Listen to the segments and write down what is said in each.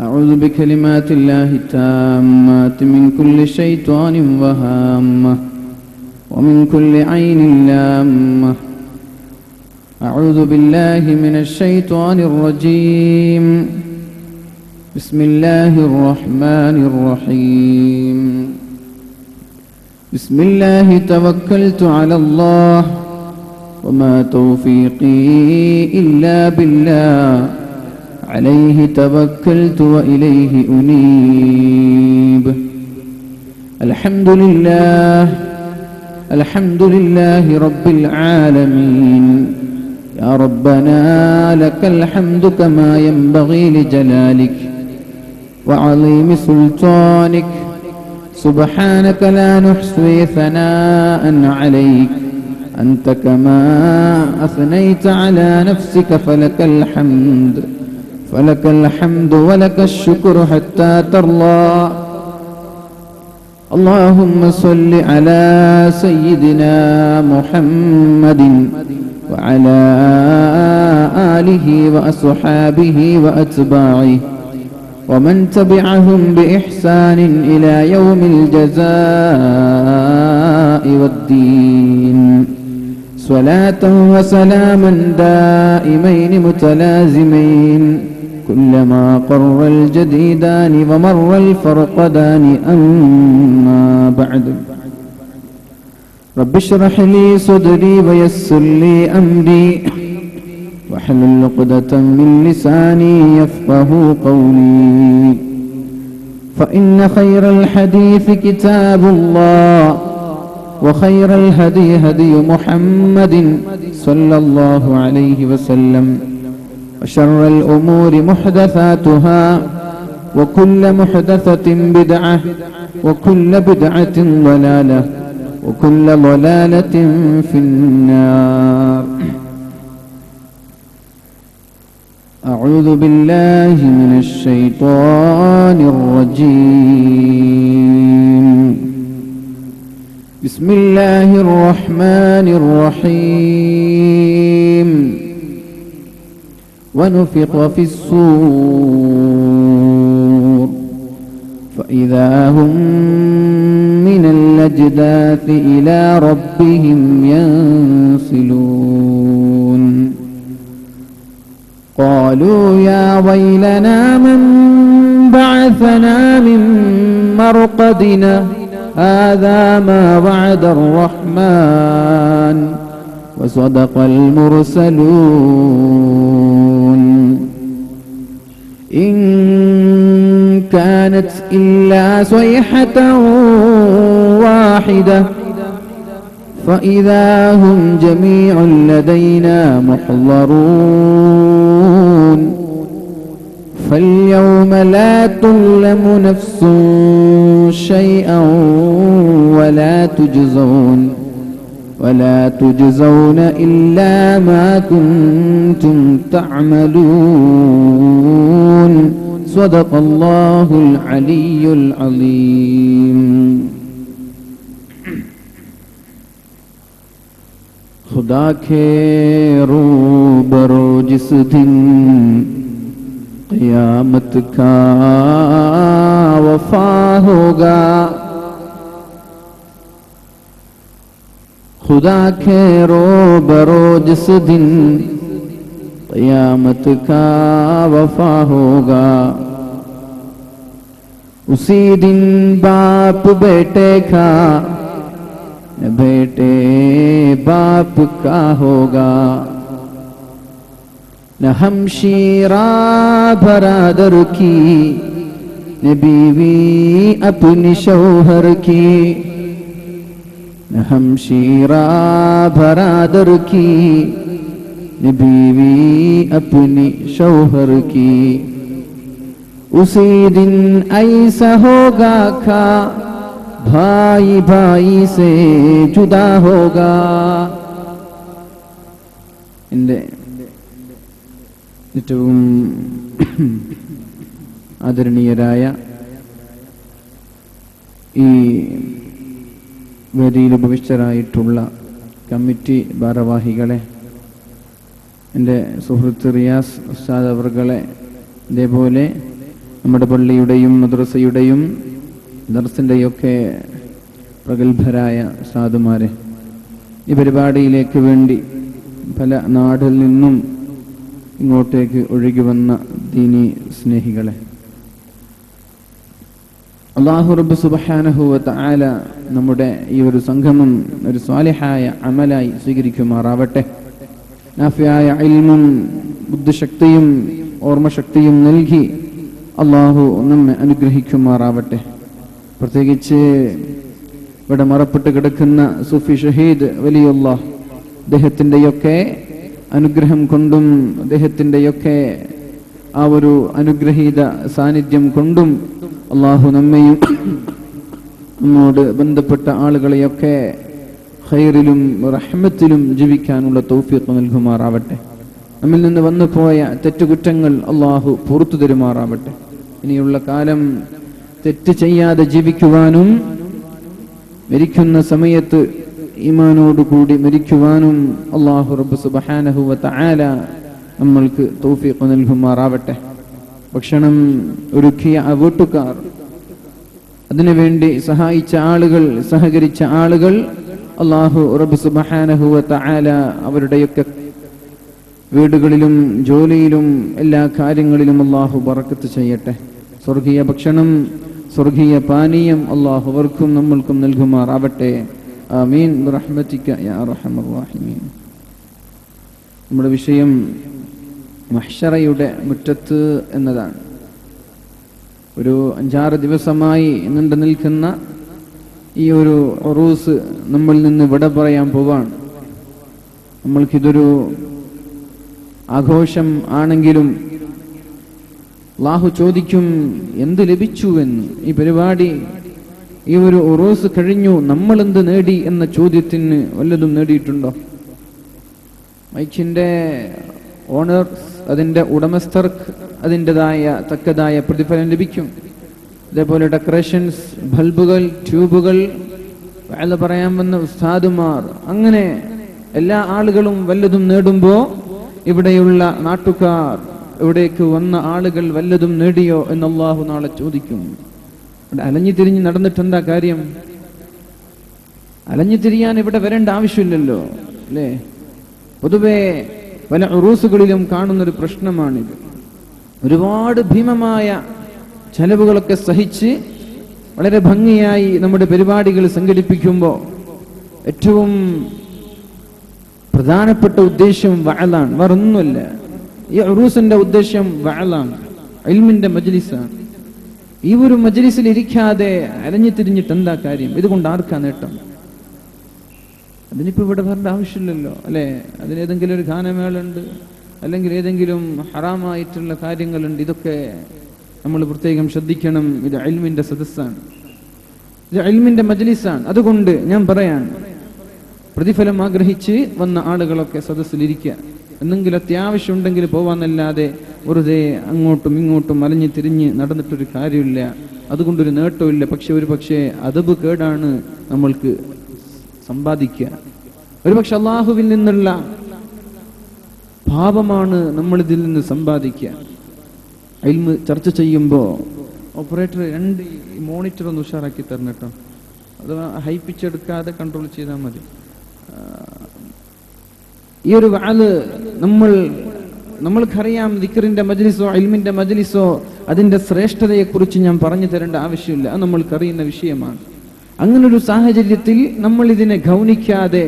أعوذ بكلمات الله التامات من كل شيطان وهامة ومن كل عين لامة. أعوذ بالله من الشيطان الرجيم. بسم الله الرحمن الرحيم. بسم الله توكلت على الله وما توفيقي إلا بالله عليه توكلت وإليه أنيب. الحمد لله رب العالمين. يا ربنا لك الحمد كما ينبغي لجلالك وعظيم سلطانك. سبحانك لا نحصي ثناء عليك أنت كما أثنيت على نفسك. فلك الحمد ولك الشكر حتى ترضى. اللهم صل على سيدنا محمد وعلى آله وأصحابه وأتباعه ومن تبعهم بإحسان إلى يوم الجزاء والدين. صلاة وسلاما دائمين متلازمين كلما قر الجديدان ومر الفرقدان. أما بعد، رب اشرح لي صدري ويسر لي أمري واحلل عقدة من لساني يفقه قولي. فإن خير الحديث كتاب الله وخير الهدي هدي محمد صلى الله عليه وسلم وشر الأمور محدثاتها وكل محدثة بدعة وكل بدعة ضلالة وكل ضلالة في النار. أعوذ بالله من الشيطان الرجيم. بسم الله الرحمن الرحيم. ونفخ في الصور فإذا هم من الأجداث إلى ربهم ينسلون. قالوا يا ويلنا من بعثنا من مرقدنا هذا ما وعد الرحمن وصدق المرسلون. إن كانت إلا صيحة واحدة فإذا هم جميع لدينا محضرون. فاليوم لا تظلم نفس شيئا ولا تجزون إلا ما كنتم تعملون. صدق الله العلي العظيم. खुदा के रूबरू जिस दिन क़यामत का वफा होगा. खुदा के रूबरू जिस दिन क़यामत का वफा होगा. उसी दिन बाप बेटे का न बेटे बाप का होगा. न हमशीरा बरादर की न बीवी अपनी शौहर की. न हमशीरा बरादर की न बीवी अपनी शौहर की. उसी दिन ऐसा होगा का भाई भाई से जुदा होगा. എൻ്റെ ഏറ്റവും ആദരണീയരായ ഈ വേദിയിൽ ഉപവിഷ്ടരായിട്ടുള്ള കമ്മിറ്റി ഭാരവാഹികളെ, എൻ്റെ സുഹൃത്ത് റിയാസ് ഉസ്താദ് അവർകളെ, അതേപോലെ നമ്മുടെ പള്ളിയുടെയും മദ്രസയുടെയും ദർസിൻ്റെയൊക്കെ പ്രഗത്ഭരായ സാധുമാരെ, ഈ പരിപാടിയിലേക്ക് വേണ്ടി പല നാടിൽ നിന്നും ഇങ്ങോട്ടേക്ക് ഒഴുകി വന്ന ദീനി സ്നേഹികളെ, അല്ലാഹു റബ്ബ് സുബ്ഹാനഹു വ തആല നമ്മുടെ ഈ ഒരു സംഗമം ഒരു സ്വാലിഹായ അമലായി സ്വീകരിക്കുമാറാവട്ടെ. നാഫിയായ ഇൽമും ബുദ്ധിശക്തിയും ഓർമ്മശക്തിയും നൽകി അല്ലാഹു നമ്മെ അനുഗ്രഹിക്കുമാറാവട്ടെ. പ്രത്യേകിച്ച് ഇവിടെ മറപ്പെട്ട് കിടക്കുന്ന സൂഫി ഷഹീദ് വലിയുല്ലാഹ്, അദ്ദേഹത്തിൻ്റെയൊക്കെ അനുഗ്രഹം കൊണ്ടും അദ്ദേഹത്തിൻ്റെയൊക്കെ ആ ഒരു അനുഗ്രഹീത സാന്നിധ്യം കൊണ്ടും അല്ലാഹു നമ്മയും നമ്മോട് ബന്ധപ്പെട്ട ആളുകളെയൊക്കെ ഖൈറിലും റഹ്മത്തിലും ജീവിക്കാനുള്ള തൗഫീഖ് നൽകുമാറാവട്ടെ. നമ്മിൽ നിന്ന് വന്നുപോയ തെറ്റുകുറ്റങ്ങൾ അല്ലാഹു പുറത്തു തരുമാറാവട്ടെ. ഇനിയുള്ള കാലം തെറ്റ് ചെയ്യാതെ ജീവിക്കുവാനും മരിക്കുന്ന സമയത്ത് ഈമാനോടുകൂടി മരിക്കുവാനും അല്ലാഹു റബ്ബ് സുബ്ഹാനഹു വ തആല നമ്മൾക്ക് തൗഫീഖ് നൽകുമാറാവട്ടെ. ഭക്ഷണം ഒരുക്കിയ വീട്ടുകാർ, അതിനുവേണ്ടി സഹായിച്ച ആളുകൾ, സഹകരിച്ച ആളുകൾ, അല്ലാഹു റബ്ബ് സുബ്ഹാനഹു വ തആല അവരുടെയൊക്കെ വീടുകളിലും ജോലിയിലും എല്ലാ കാര്യങ്ങളിലും അല്ലാഹു ബറക്കത്ത് ചെയ്യട്ടെ. സ്വർഗീയ ഭക്ഷണം, സ്വർഗീയ പാനീയം അല്ലാഹു അവർക്കും നമ്മൾക്കും നൽകുമാറാവട്ടെ. ആമീൻ ബിറഹ്മതിക യാ അർഹമർ റഹീമീൻ. നമ്മുടെ വിഷയം മഹ്ശറയുടെ മുറ്റത്ത് എന്നതാണ്. ഒരു 5-6 ദിവസമായി നീണ്ടു നിൽക്കുന്ന ഈ ഒരു ഉറൂസ് നമ്മളിൽ നിന്ന് വിട പറയാൻ പോവാണ്. നമ്മൾക്കിതൊരു ആഘോഷം ആണെങ്കിലും അല്ലാഹു ചോദിക്കും എന്ത് ലഭിച്ചു എന്ന്. ഈ പരിപാടി, ഈ ഒരു ഉറൂസ് കഴിഞ്ഞു, നമ്മൾ എന്ത് നേടി എന്ന ചോദ്യത്തിന് വല്ലതും നേടിയിട്ടുണ്ടോ? മൈക്കിന്റെ ഓണേഴ്സ്, അതിന്റെ ഉടമസ്ഥർക്ക് അതിൻ്റെതായ തക്കതായ പ്രതിഫലം ലഭിക്കും. അതേപോലെ ഡെക്കറേഷൻസ്, ബൾബുകൾ, ട്യൂബുകൾ, വഅദ് പറയാൻ വന്ന ഉസ്താദുമാർ, അങ്ങനെ എല്ലാ ആളുകളും വല്ലതും നേടുമ്പോൾ ഇവിടെയുള്ള നാട്ടുകാർ, ഇവിടേക്ക് വന്ന ആളുകൾ വല്ലതും നേടിയോ എന്ന് അല്ലാഹു നാളെ ചോദിക്കും. ഇവിടെ അലഞ്ഞു തിരിഞ്ഞ് നടന്നിട്ട് എന്താ കാര്യം? അലഞ്ഞു തിരിയാൻ ഇവിടെ വരേണ്ട ആവശ്യമില്ലല്ലോ, അല്ലേ? പൊതുവെ പല ഉറൂസുകളിലും കാണുന്നൊരു പ്രശ്നമാണിത്. ഒരുപാട് ഭീമമായ ചെലവുകളൊക്കെ സഹിച്ച് വളരെ ഭംഗിയായി നമ്മുടെ പരിപാടികൾ സംഘടിപ്പിക്കുമ്പോൾ ഏറ്റവും പ്രധാനപ്പെട്ട ഉദ്ദേശം വഅലാണ്, വേറൊന്നുമല്ല. ഈ ഉറൂസിന്റെ ഉദ്ദേശം വഅലാണ്, ഇൽമിന്റെ മജ്ലിസാണ്. ഈ ഒരു മജ്ലിസിൽ ഇരിക്കാതെ അലഞ്ഞു തിരിഞ്ഞിട്ട് എന്താ കാര്യം? ഇതുകൊണ്ട് ആർക്കാ നേട്ടം? അതിനിപ്പോ ഇവിടെ വരേണ്ട ആവശ്യമില്ലല്ലോ, അല്ലെ? അതിലേതെങ്കിലും ഒരു ഗാനമേളുണ്ട്, അല്ലെങ്കിൽ ഏതെങ്കിലും ഹറാമായിട്ടുള്ള കാര്യങ്ങളുണ്ട്. ഇതൊക്കെ നമ്മൾ പ്രത്യേകം ശ്രദ്ധിക്കണം. ഇത് ഇൽമിന്റെ സദസ്സാണ്, ഇത് ഇൽമിന്റെ മജ്ലിസാണ്. അതുകൊണ്ട് ഞാൻ പറയാൻ, പ്രതിഫലം ആഗ്രഹിച്ച് വന്ന ആളുകളൊക്കെ സദസ്സിലിരിക്കുക. എന്തെങ്കിലും അത്യാവശ്യം ഉണ്ടെങ്കിൽ പോവാന്നല്ലാതെ വെറുതെ അങ്ങോട്ടും ഇങ്ങോട്ടും അലഞ്ഞു തിരിഞ്ഞ് നടന്നിട്ടൊരു കാര്യമില്ല. അതുകൊണ്ടൊരു നേട്ടമില്ല. ഒരു പക്ഷേ അദബ് കേടാണ് നമ്മൾക്ക് സമ്പാദിക്കുക. ഒരുപക്ഷെ അല്ലാഹുവിൽ നിന്നുള്ള പാപമാണ് നമ്മളിതിൽ നിന്ന് സമ്പാദിക്കുക. ഇൽമ് ചർച്ച ചെയ്യുമ്പോൾ ഓപ്പറേറ്റർ 2 മോണിറ്റർ ഒന്ന് ഉഷാറാക്കി തരണം കേട്ടോ. അത് ഹൈപ്പിച്ചെടുക്കാതെ കൺട്രോൾ ചെയ്താൽ മതി. ഈ ഒരു വഅദ് നമ്മൾക്കറിയാം. ദിക്റിന്റെ മജ്ലിസോ ഇൽമിന്റെ മജ്ലിസോ അതിന്റെ ശ്രേഷ്ഠതയെക്കുറിച്ച് ഞാൻ പറഞ്ഞു തരേണ്ട ആവശ്യമില്ല, അത് നമ്മൾക്കറിയുന്ന വിഷയമാണ്. അങ്ങനൊരു സാഹചര്യത്തിൽ നമ്മൾ ഇതിനെ ഗൗനിക്കാതെ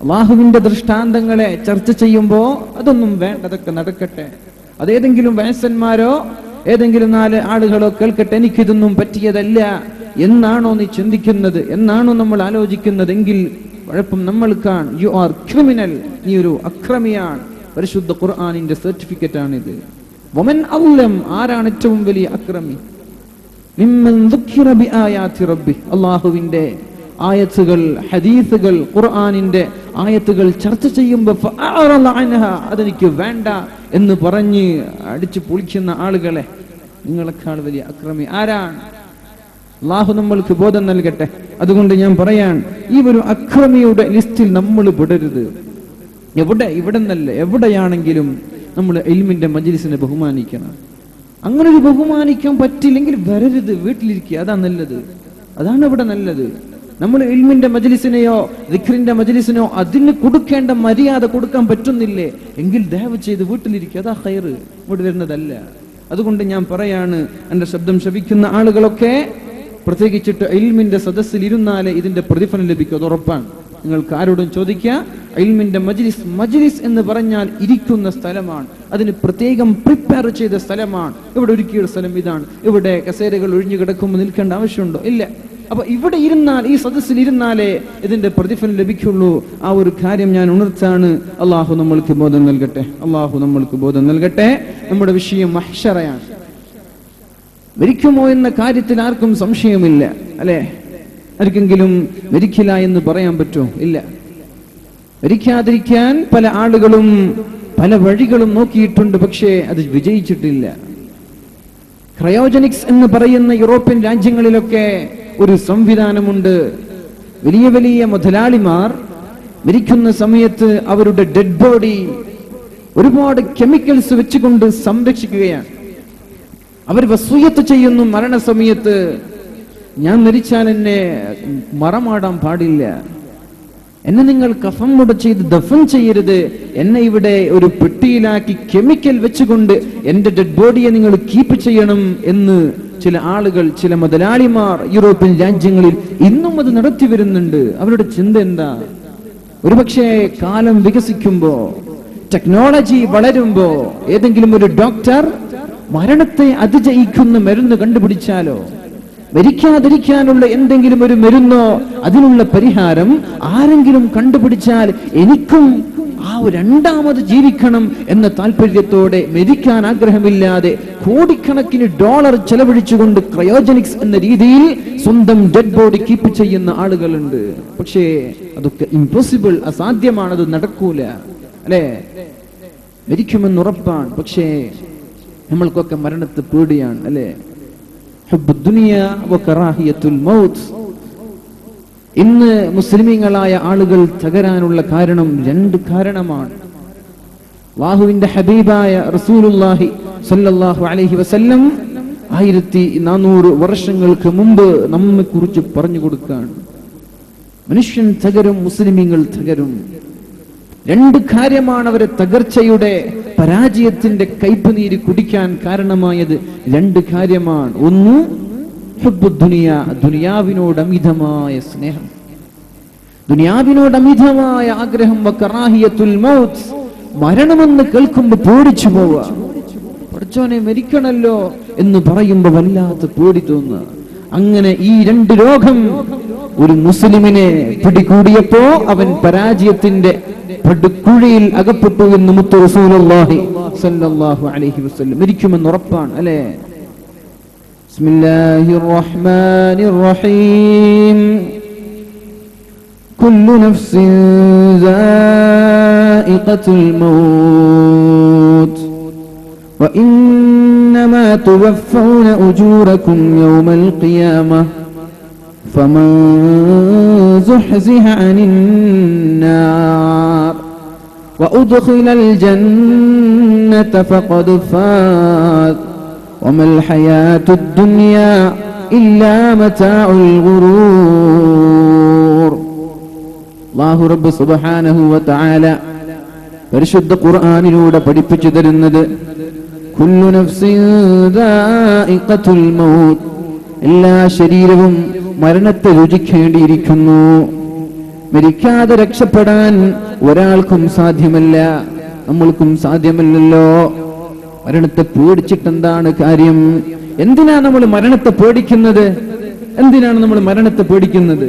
അല്ലാഹുവിന്റെ ദൃഷ്ടാന്തങ്ങളെ ചർച്ച ചെയ്യുമ്പോ അതൊന്നും വേണ്ട, അതൊക്കെ നടക്കട്ടെ, അതേതെങ്കിലും വയസ്സന്മാരോ ഏതെങ്കിലും 4 ആളുകളോ കേൾക്കട്ടെ, എനിക്കിതൊന്നും പറ്റിയതല്ല എന്നാണോ നീ ചിന്തിക്കുന്നത്, എന്നാണോ നമ്മൾ ആലോചിക്കുന്നതെങ്കിൽ കുഴപ്പം നമ്മൾക്കാണ്. യു ആർ ക്രിമിനൽ, നീ ഒരു അക്രമിയാണ്. പരിശുദ്ധ ഖുർആനിന്റെ സർട്ടിഫിക്കറ്റ് ആണിത്. വമൻ അള്ളം, ആരാണ് ഏറ്റവും വലിയ അക്രമി? മിമ്മൻ ദുഖിറ ബിആയാതി റബ്ബി, അല്ലാഹുവിന്റെ ആയത്തുകൾ, ഹദീസുകൾ, ഖുർആനിന്റെ ആയത്തുകൾ ചർച്ച ചെയ്യുമ്പോൾ ഫഅറള അൻഹാ, അതെനിക്ക് വേണ്ട എന്ന് പറഞ്ഞ് അടിച്ചു പൊളിക്കുന്ന ആളുകളെ നിങ്ങളെക്കാൾ വലിയ അക്രമി ആരാണ്? അല്ലാഹു നമ്മൾക്ക് ബോധം നൽകട്ടെ. അതുകൊണ്ട് ഞാൻ പറയാൻ, ഈ ഒരു അക്രമിയുടെ ലിസ്റ്റിൽ നമ്മൾ പെടരുത്. ഇവിടെ നിന്നല്ല, എവിടെയാണെങ്കിലും നമ്മൾ ഇൽമിന്റെ മജ്ലിസിനെ ബഹുമാനിക്കണം. അങ്ങനെ ഒരു ബഹുമാനിക്കാൻ പറ്റില്ലെങ്കിൽ വരരുത്, വീട്ടിലിരിക്കുക. അതാണ് നല്ലത്. അതാണ് ഇവിടെ നല്ലത്. നമ്മൾ ഇൽമിന്റെ മജ്ലിസിനെയോ ദിക്റിന്റെ മജ്ലിസിനോ അതിന് കൊടുക്കേണ്ട മര്യാദ കൊടുക്കാൻ പറ്റുന്നില്ലേ എങ്കിൽ ദയവ് ചെയ്ത് വീട്ടിലിരിക്കുക. അതാ ഖൈർ, ഇവിടെ വരുന്നതല്ല. അതുകൊണ്ട് ഞാൻ പറയാണ്, എന്റെ ശബ്ദം ശ്രവിക്കുന്ന ആളുകളൊക്കെ പ്രത്യേകിച്ചിട്ട് ഇൽമിന്റെ സദസ്സിൽ ഇരുന്നാലേ ഇതിന്റെ പ്രതിഫലം ലഭിക്കും. അത് ഉറപ്പാണ്. നിങ്ങൾക്ക് ആരോടും ചോദിക്കാം. ഇൽമിന്റെ മജ്ലിസ് എന്ന് പറഞ്ഞാൽ ഇരിക്കുന്ന സ്ഥലമാണ്. അതിന് പ്രത്യേകം പ്രിപ്പയർ ചെയ്ത സ്ഥലമാണ്. ഇവിടെ ഒരുക്കിയ സ്ഥലം ഇതാണ്. ഇവിടെ കസേരകൾ ഒഴിഞ്ഞു കിടക്കുമ്പോൾ നിൽക്കേണ്ട ആവശ്യമുണ്ടോ? ഇല്ല. അപ്പൊ ഇവിടെ ഇരുന്നാൽ, ഈ സദസ്സിൽ ഇരുന്നാലേ ഇതിന്റെ പ്രതിഫലം ലഭിക്കുള്ളൂ. ആ ഒരു കാര്യം ഞാൻ ഉണർത്താണ്. അള്ളാഹു നമ്മൾക്ക് ബോധം നൽകട്ടെ. അള്ളാഹു നമ്മൾക്ക് ബോധം നൽകട്ടെ. നമ്മുടെ വിഷയം മഹ്ശറയാണ്. മരിക്കുമോ എന്ന കാര്യത്തിൽ ആർക്കും സംശയമില്ല, അല്ലെ? ആർക്കെങ്കിലും മരിക്കില്ല എന്ന് പറയാൻ പറ്റുമോ? ഇല്ല. മരിക്കാതിരിക്കാൻ പല ആളുകളും പല വഴികളും നോക്കിയിട്ടുണ്ട്, പക്ഷേ അത് വിജയിച്ചിട്ടില്ല. ക്രയോജനിക്സ് എന്ന് പറയുന്ന യൂറോപ്യൻ രാജ്യങ്ങളിലൊക്കെ ഒരു സംവിധാനമുണ്ട്. വലിയ വലിയ മുതലാളിമാർ മരിക്കുന്ന സമയത്ത് അവരുടെ ഡെഡ് ബോഡി ഒരുപാട് കെമിക്കൽസ് വെച്ചുകൊണ്ട് സംരക്ഷിക്കുകയാണ്. അവർ വസൂയത്ത് ചെയ്യുന്നു, മരണസമയത്ത് ഞാൻ മരിച്ചാൽ എന്നെ മറമാടാൻ പാടില്ല, എന്നെ നിങ്ങൾ കഫൻ മുട ചെയ്ത് ദഫൻ ചെയ്യരുത്, എന്നെ ഇവിടെ ഒരു പെട്ടിയിലാക്കി കെമിക്കൽ വെച്ചുകൊണ്ട് എന്റെ ഡെഡ് ബോഡിയെ നിങ്ങൾ കീപ്പ് ചെയ്യണം എന്ന് ചില ആളുകൾ, ചില മുതലാളിമാർ യൂറോപ്യൻ രാജ്യങ്ങളിൽ ഇന്നും അത് നടത്തി വരുന്നുണ്ട്. അവരുടെ ചിന്ത എന്താ? ഒരുപക്ഷെ കാലം വികസിക്കുമ്പോ, ടെക്നോളജി വളരുമ്പോ ഏതെങ്കിലും ഒരു ഡോക്ടർ മരണത്തെ അതിജയിക്കുന്ന മരുന്ന് കണ്ടുപിടിച്ചാലോ, മരിക്കാതിരിക്കാനുള്ള എന്തെങ്കിലും ഒരു മരുന്നോ അതിനുള്ള പരിഹാരം ആരെങ്കിലും കണ്ടുപിടിച്ചാൽ എനിക്കും ആ രണ്ടാമത് ജീവിക്കണം എന്ന താല്പര്യത്തോടെ, മരിക്കാൻ ആഗ്രഹമില്ലാതെ കോടിക്കണക്കിന് ഡോളർ ചെലവഴിച്ചുകൊണ്ട് ക്രയോജനിക്സ് എന്ന രീതിയിൽ സ്വന്തം ഡെഡ് ബോഡി കീപ്പ് ചെയ്യുന്ന ആളുകളുണ്ട്. പക്ഷേ അതൊക്കെ ഇംപോസിബിൾ, അസാധ്യമാണ്, അത് നടക്കൂല, അല്ലെ? മരിക്കുമെന്ന് ഉറപ്പാണ്, പക്ഷേ നമ്മൾക്കൊക്കെ മരണത്തെ പേടിയാണ്, അല്ലെ? ഇന്ന് മുസ്ലിമീങ്ങളായ ആളുകൾ തകരാനുള്ള കാരണം രണ്ട് കാരണമാണ്. അല്ലാഹുവിന്റെ ഹബീബായ റസൂലുള്ളാഹി സ്വല്ലല്ലാഹു അലൈഹി വസല്ലം 1400 വർഷങ്ങൾക്ക് മുമ്പ് നമ്മെ കുറിച്ച് പറഞ്ഞു കൊടുക്കുകയാണ്. മനുഷ്യൻ തകരും, മുസ്ലിമീങ്ങൾ തകരും. രണ്ട് കാര്യമാണ് അവരെ തകർച്ചയുടെ, പരാജയത്തിന്റെ കയ്പുനീര് കുടിക്കാൻ കാരണമായത്. രണ്ട് കാര്യമാണ്. ഒന്ന് ഹുബ്ബുദ്ദുനിയ, ദുനിയാവിനോട് അമിതമായ സ്നേഹം, ദുനിയാവിനോട് അമിതമായ ആഗ്രഹം. വകറാഹിയത്തുൽ മൗത്ത്, മരണമെന്ന് കേൾക്കുമ്പോൾ പേടിച്ചു പോവുക. പഠിച്ചോനെ മരിക്കണല്ലോ എന്ന് പറയുമ്പോൾ വല്ലാത്ത പേടി തോന്നുക. അങ്ങനെ ഈ രണ്ട് രോഗം ഒരു മുസ്ലിമിനെ പിടികൂടിയപ്പോ അവൻ പരാജയത്തിന്റെ പടുകുഴിയിൽ അകപ്പെട്ടു എന്ന് മുത്ത് റസൂലുള്ളാഹി സ്വല്ലല്ലാഹു അലൈഹി വസല്ലം. മരിക്കുമെന്ന് ഉറപ്പാണ്, അല്ലേ? ബിസ്മില്ലാഹിർ റഹ്മാനിർ റഹീം. കുല്ലു നഫ്സിൻ സായിഖത്തുൽ മൗത്ത് വഇന്നമാ തുവഫൗന ഉജൂറകും യൗമൽ ഖിയാമഹ് فمن زحزح عن النار وأدخل الجنة فقد فاز وما الحياة الدنيا إلا متاع الغرور. الله رب سبحانه وتعالى പരിശുദ്ധ ഖുർആനിലൂടെ പഠിപ്പിച്ചു തരുന്നത് കുല്ലു നഫ്സിൻ ദാഇഖത്തുൽ മൗത്ത്, എല്ലാ ശരീരവും മരണത്തെ രുചിക്കേണ്ടിയിരിക്കുന്നു. മരിക്കാതെ രക്ഷപ്പെടാൻ ഒരാൾക്കും സാധ്യമല്ല, നമ്മൾക്കും സാധ്യമല്ലല്ലോ. മരണത്തെ പേടിച്ചിട്ടെന്താണ് കാര്യം? എന്തിനാണ് നമ്മൾ മരണത്തെ പേടിക്കുന്നത്? എന്തിനാണ് നമ്മൾ മരണത്തെ പേടിക്കുന്നത്?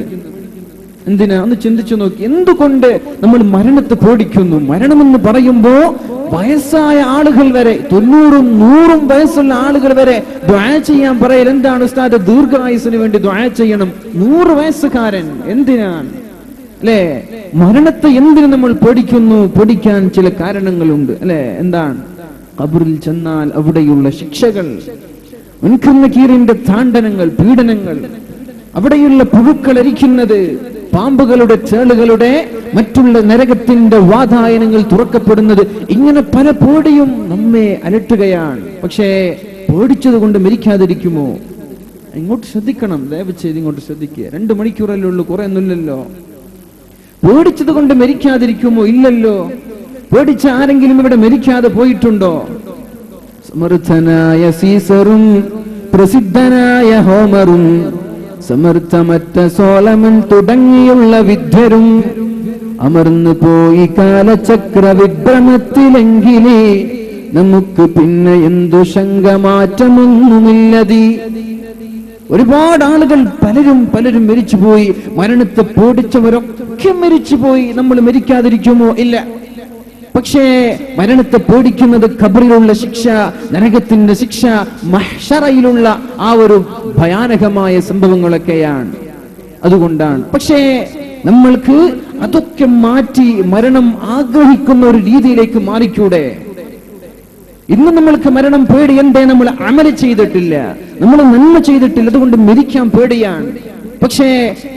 എന്തിനാ? ഒന്ന് ചിന്തിച്ചു നോക്കി. എന്തുകൊണ്ട് നമ്മൾ മരണത്തെ പേടിക്കുന്നു? മരണമെന്ന് പറയുമ്പോ വയസ്സായ ആളുകൾ വരെ, 90 100 വയസ്സുള്ള ആളുകൾ വരെ ദുആ ചെയ്യാൻ പറയൽ എന്താണ് ഉസ്താദ്? ദീർഘായുസ്സിന് വേണ്ടി ദുആ ചെയ്യണം. 100 വയസ്സുകാരൻ എന്തിനാണ്, അല്ലെ? മരണത്തെ എന്തിനു നമ്മൾ പേടിക്കുന്നു? പേടിക്കാൻ ചില കാരണങ്ങളുണ്ട്, അല്ലെ? എന്താണ്? ഖബറിൽ ചെന്നാൽ അവിടെയുള്ള ശിക്ഷകൾ, മുൻകർ നകീറിന്റെ താണ്ഡനങ്ങൾ, പീഡനങ്ങൾ, അവിടെയുള്ള പുഴുക്കൾ അരിക്കുന്നത്, പാമ്പുകളുടെ, ചേളുകളുടെ, മറ്റുള്ള നരകത്തിന്റെ വാതായനങ്ങൾ തുറക്കപ്പെടുന്നത്, ഇങ്ങനെ പല പേടിയും നമ്മെ അലട്ടുകയാണ്. പക്ഷേ പേടിച്ചത് കൊണ്ട് മരിക്കാതിരിക്കുമോ? ഇങ്ങോട്ട് ശ്രദ്ധിക്കണം, ദയവ് ചെയ്ത് ഇങ്ങോട്ട് ശ്രദ്ധിക്കുക. 2 മണിക്കൂറല്ലേ ഉള്ളൂ, കുറെ ഒന്നുമില്ലല്ലോ. പേടിച്ചത് കൊണ്ട് മരിക്കാതിരിക്കുമോ? ഇല്ലല്ലോ. പേടിച്ച ആരെങ്കിലും ഇവിടെ മരിക്കാതെ പോയിട്ടുണ്ടോ? സമർത്ഥനായ സീസറും പ്രസിദ്ധനായ ഹോമറും സമർത്ഥമറ്റ സോളമൻ തുടങ്ങിയുള്ള വിദ്വരും അമർന്നു പോയി കാലചക്ര വിഭ്രമത്തിലെങ്കിലേ നമുക്ക് പിന്നെ എന്തു ശങ്ക മാറ്റമൊന്നുമില്ലതി. ഒരുപാട് ആളുകൾ പലരും മരിച്ചുപോയി. മരണത്തെ പേടിച്ചവരൊക്കെ മരിച്ചുപോയി. നമ്മൾ മരിക്കാതിരിക്കുമോ? ഇല്ല. പക്ഷേ മരണത്തെ പേടിക്കുന്നത് ഖബറിലുള്ള ശിക്ഷ, നരകത്തിന്റെ ശിക്ഷ, മഹ്ശറയിലുള്ള ആ ഒരു ഭയാനകമായ സംഭവങ്ങളൊക്കെയാണ്. അതുകൊണ്ടാണ്. പക്ഷേ നമ്മൾക്ക് അതൊക്കെ മാറ്റി മരണം ആഗ്രഹിക്കുന്ന ഒരു രീതിയിലേക്ക് മാറിക്കൂടെ? ഇന്ന് നമ്മൾക്ക് മരണം പേടി എന്തേ? നമ്മൾ അമല് ചെയ്തിട്ടില്ല, നമ്മൾ നന്മ ചെയ്തിട്ടില്ല, അതുകൊണ്ട് മരിക്കാൻ പേടിയാണ്. പക്ഷേ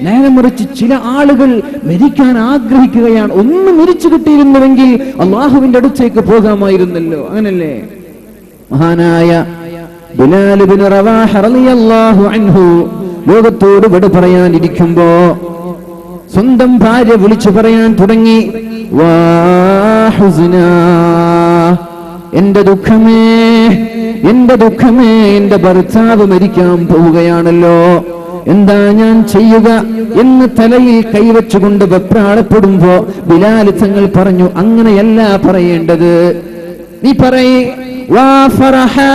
നേരെ മറിച്ച് ചില ആളുകൾ മരിക്കാൻ ആഗ്രഹിക്കുകയാണ്. ഒന്ന് മരിച്ചു കിട്ടിയിരുന്നുവെങ്കിൽ അള്ളാഹുവിന്റെ അടുത്തേക്ക് പോകാമായിരുന്നല്ലോ. അങ്ങനല്ലേ? മഹാനായ ബിലാൽ ഇബ്നു റവാഹ റളിയല്ലാഹു അൻഹു ലോകത്തോട് വിട പറയാനിരിക്കുമ്പോ സ്വന്തം ഭാര്യ വിളിച്ചു പറയാൻ തുടങ്ങി, വാ ഹുസ്നാ, എന്റെ ദുഃഖമേ, എന്റെ ദുഃഖമേ, എന്റെ ഭർത്താവ് മരിക്കാൻ പോവുകയാണല്ലോ, എന്താ ഞാൻ ചെയ്യുക എന്ന് തലയിൽ കൈവച്ചുകൊണ്ട് വെപ്രാളപ്പെടുമ്പോ ബിലാൽ തങ്ങൾ പറഞ്ഞു, അങ്ങനെയല്ല പറയേണ്ടത്. നീ പറയ്, വാ ഫറഹാ,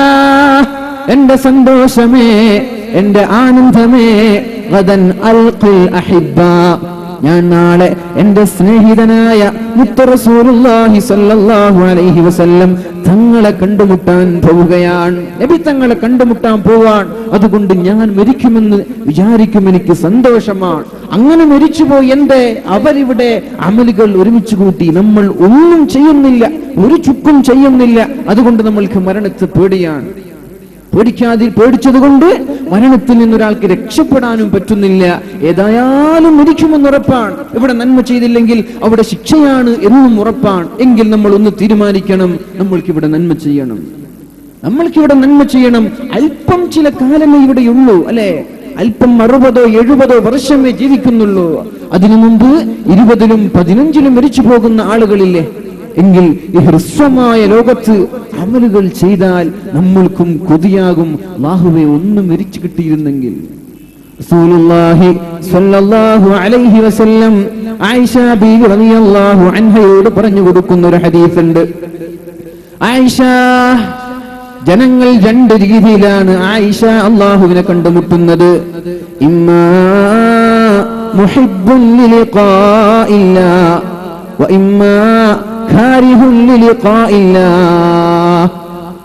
എന്റെ സന്തോഷമേ, എന്റെ ആനന്ദമേ, ഗദൻ അൽഖിൽ അഹിബ്ബ, ഞാൻ നാളെ എന്റെ സ്നേഹിതനായ മുത്ത് റസൂലുള്ളാഹി സ്വല്ലല്ലാഹു അലൈഹി വസല്ലം തങ്ങളെ കണ്ടുമുട്ടാൻ പോവുകയാണ്. നബി തങ്ങളെ കണ്ടുമുട്ടാൻ പോവാൻ. അതുകൊണ്ട് ഞാൻ മരിക്കുമെന്ന് വിചാരിക്കും, എനിക്ക് സന്തോഷമാണ്. അങ്ങനെ മരിച്ചുപോയി. എന്തേ? അവരിവിടെ അമലുകൾ ഒരുമിച്ച് കൂട്ടി, നമ്മൾ ഒന്നും ചെയ്യുന്നില്ല, ഒരു ചുക്കും ചെയ്യുന്നില്ല. അതുകൊണ്ട് നമ്മൾക്ക് മരണത്തെ പേടിയാണ്. പേടിച്ചത് കൊണ്ട് മരണത്തിൽ നിന്നൊരാൾക്ക് രക്ഷപ്പെടാനും പറ്റുന്നില്ല. ഏതായാലും മരിക്കുമെന്നുറപ്പാണ്. ഇവിടെ നന്മ ചെയ്തില്ലെങ്കിൽ അവിടെ ശിക്ഷയാണ് എന്നും ഉറപ്പാണ്. എങ്കിൽ നമ്മൾ ഒന്ന് തീരുമാനിക്കണം, നമ്മൾക്കിവിടെ നന്മ ചെയ്യണം, നമ്മൾക്കിവിടെ നന്മ ചെയ്യണം. അല്പം ചില കാലമേ ഇവിടെയുള്ളൂ, അല്ലെ? അല്പം 60-70 വർഷമേ ജീവിക്കുന്നുള്ളൂ. അതിനു മുമ്പ് 20-ലും 15-ലും മരിച്ചു പോകുന്ന ആളുകളില്ലേ? എങ്കിൽ ഈ ഹ്രസ്വമായ ലോകത്ത് അമലുകൾ ചെയ്താൽ നമ്മൾക്കും കൊതിയാകും, അല്ലാഹുവേ ഒന്ന് മരിച്ചു കിട്ടിയിരുന്നെങ്കിൽ. റസൂലുള്ളാഹി സ്വല്ലല്ലാഹു അലൈഹി വസല്ലം ആയിഷ ബീവി റളിയല്ലാഹു അൻഹയോട് പറഞ്ഞു കൊടുക്കുന്ന ഒരു ഹദീസ് ഉണ്ട്. ആയിഷ, ജനങ്ങൾ 2 രീതിയിലാണ് ആയിഷ അല്ലാഹുവിനെ കണ്ടുമുട്ടുന്നത്. ഇമ്മാ മുഹിബ്ബുൻ ലിലിഖാഇല്ലാ വ ഇമ്മാ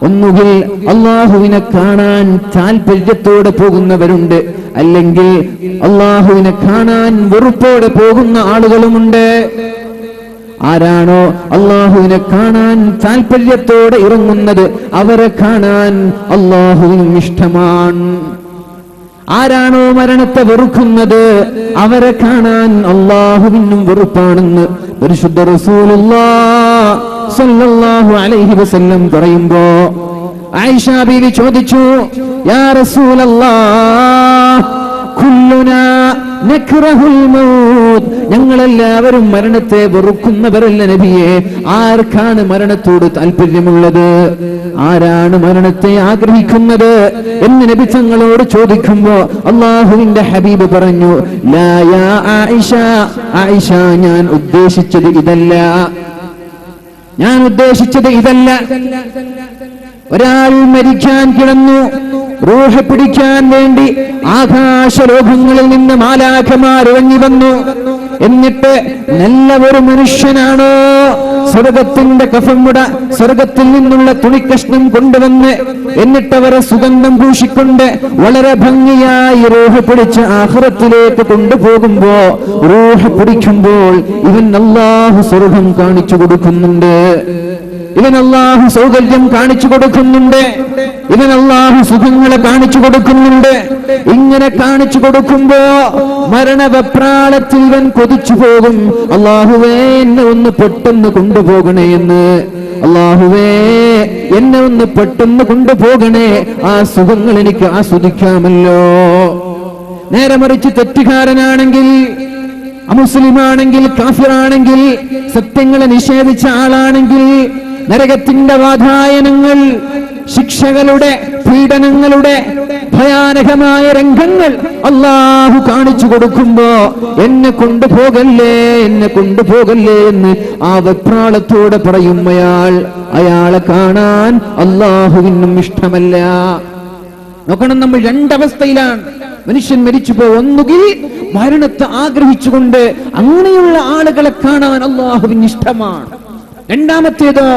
ഒന്നുകിൽ അള്ളാഹുവിനെ കാണാൻ താല്പര്യത്തോടെ പോകുന്നവരുണ്ട്, അല്ലെങ്കിൽ അള്ളാഹുവിനെ കാണാൻ വെറുപ്പോടെ പോകുന്ന ആളുകളുമുണ്ട്. ആരാണോ അള്ളാഹുവിനെ കാണാൻ താല്പര്യത്തോടെ ഇറങ്ങുന്നത് അവരെ കാണാൻ അള്ളാഹുവിനും ഇഷ്ടമാണ്. ആരാണോ മരണത്തെ വെറുക്കുന്നത് അവരെ കാണാൻ അള്ളാഹുവിനും വെറുപ്പാണെന്ന് പരിശുദ്ധ റസൂലുള്ളാഹി സ്വല്ലല്ലാഹു അലൈഹി വസല്ലം പറയുമ്പോ ആയിഷ ബീവി ചോദിച്ചു, യാ റസൂലല്ലാഹ്, കുല്ലുനാ നക്റഹുൽ മൗത്ത്, ഞങ്ങളെല്ലാവരും മരണത്തെ വെറുക്കുന്നവരല്ല നബിയെ. ആർക്കാണ് മരണത്തോട് താല്പര്യമുള്ളത്? ആരാണ് മരണത്തെ ആഗ്രഹിക്കുന്നത് എന്ന് നബി തങ്ങളോട് ചോദിക്കുമ്പോ അല്ലാഹുവിന്റെ ഹബീബ് പറഞ്ഞു, ലാ യാ ആയിഷ, ആയിഷ, ഞാൻ ഉദ്ദേശിച്ചത് ഇതല്ല, ഞാൻ ഉദ്ദേശിച്ചത് ഇതല്ല. ഒരാൾ മരിക്കാൻ കിടന്നു, റൂഹ് പിടിക്കാൻ വേണ്ടി ആകാശലോകങ്ങളിൽ നിന്ന് മാലാഖമാർ ഇറങ്ങി വന്നു. എന്നിട്ട് നല്ല ഒരു മനുഷ്യനാണോ സ്വർഗത്തിന്റെ കഫമുട, സ്വർഗത്തിൽ നിന്നുള്ള തുണിക്കഷ്ണം കൊണ്ടുവന്ന് എന്നിട്ടവരെ സുഗന്ധം പൂശിക്കൊണ്ട് വളരെ ഭംഗിയായി റൂഹ് പിടിച്ച് ആഖിറത്തിലേക്ക് കൊണ്ടുപോകുമ്പോ, റൂഹ് പിടിക്കുമ്പോൾ ഇവൻ അല്ലാഹു സ്വർഗം കാണിച്ചു കൊടുക്കുന്നുണ്ട്. ഇവൻ അല്ലാഹു സൗകര്യം കാണിച്ചു കൊടുക്കുന്നുണ്ട്, ഇവൻ അല്ലാഹു സുഖങ്ങളെ കാണിച്ചു കൊടുക്കുന്നുണ്ട്. ഇങ്ങനെ കാണിച്ചു കൊടുക്കുമ്പോ മരണവെപ്രാളത്തിൽ ഇവൻ കൊതിച്ചു പോകും, അല്ലാഹുവേ എന്നെ ഒന്ന് പെട്ടെന്ന് കൊണ്ടുപോകണേ എന്ന്. അല്ലാഹുവേ എന്നെ ഒന്ന് പെട്ടെന്ന് കൊണ്ടുപോകണേ, ആ സുഖങ്ങൾ എനിക്ക് ആസ്വദിക്കാമല്ലോ. നേരെ മറിച്ച് തെറ്റുകാരനാണെങ്കിൽ, അമുസ്ലിമാണെങ്കിൽ, കാഫിറാണെങ്കിൽ, സത്യങ്ങളെ നിഷേധിച്ച ആളാണെങ്കിൽ നരകത്തിന്റെ വാതായനങ്ങൾ, ശിക്ഷകളുടെ, പീഡനങ്ങളുടെ ഭയാനകമായ രംഗങ്ങൾ അല്ലാഹു കാണിച്ചു കൊടുക്കുമ്പോ എന്നെ കൊണ്ടുപോകല്ലേ, എന്നെ കൊണ്ടുപോകല്ലേ എന്ന് ആ വെപ്രാളത്തോടെ പറയും അയാളെ കാണാൻ അല്ലാഹുവിനും ഇഷ്ടമല്ല. നോക്കണം, നമ്മൾ രണ്ടവസ്ഥയിലാണ്. മനുഷ്യൻ മരിച്ചുപോ, ഒന്നുകിൽ മരണത്തെ ആഗ്രഹിച്ചുകൊണ്ട് അങ്ങനെയുള്ള ആളുകളെ കാണാൻ അല്ലാഹുവിന് ഇഷ്ടമാണ്. രണ്ടാമത്തേതോ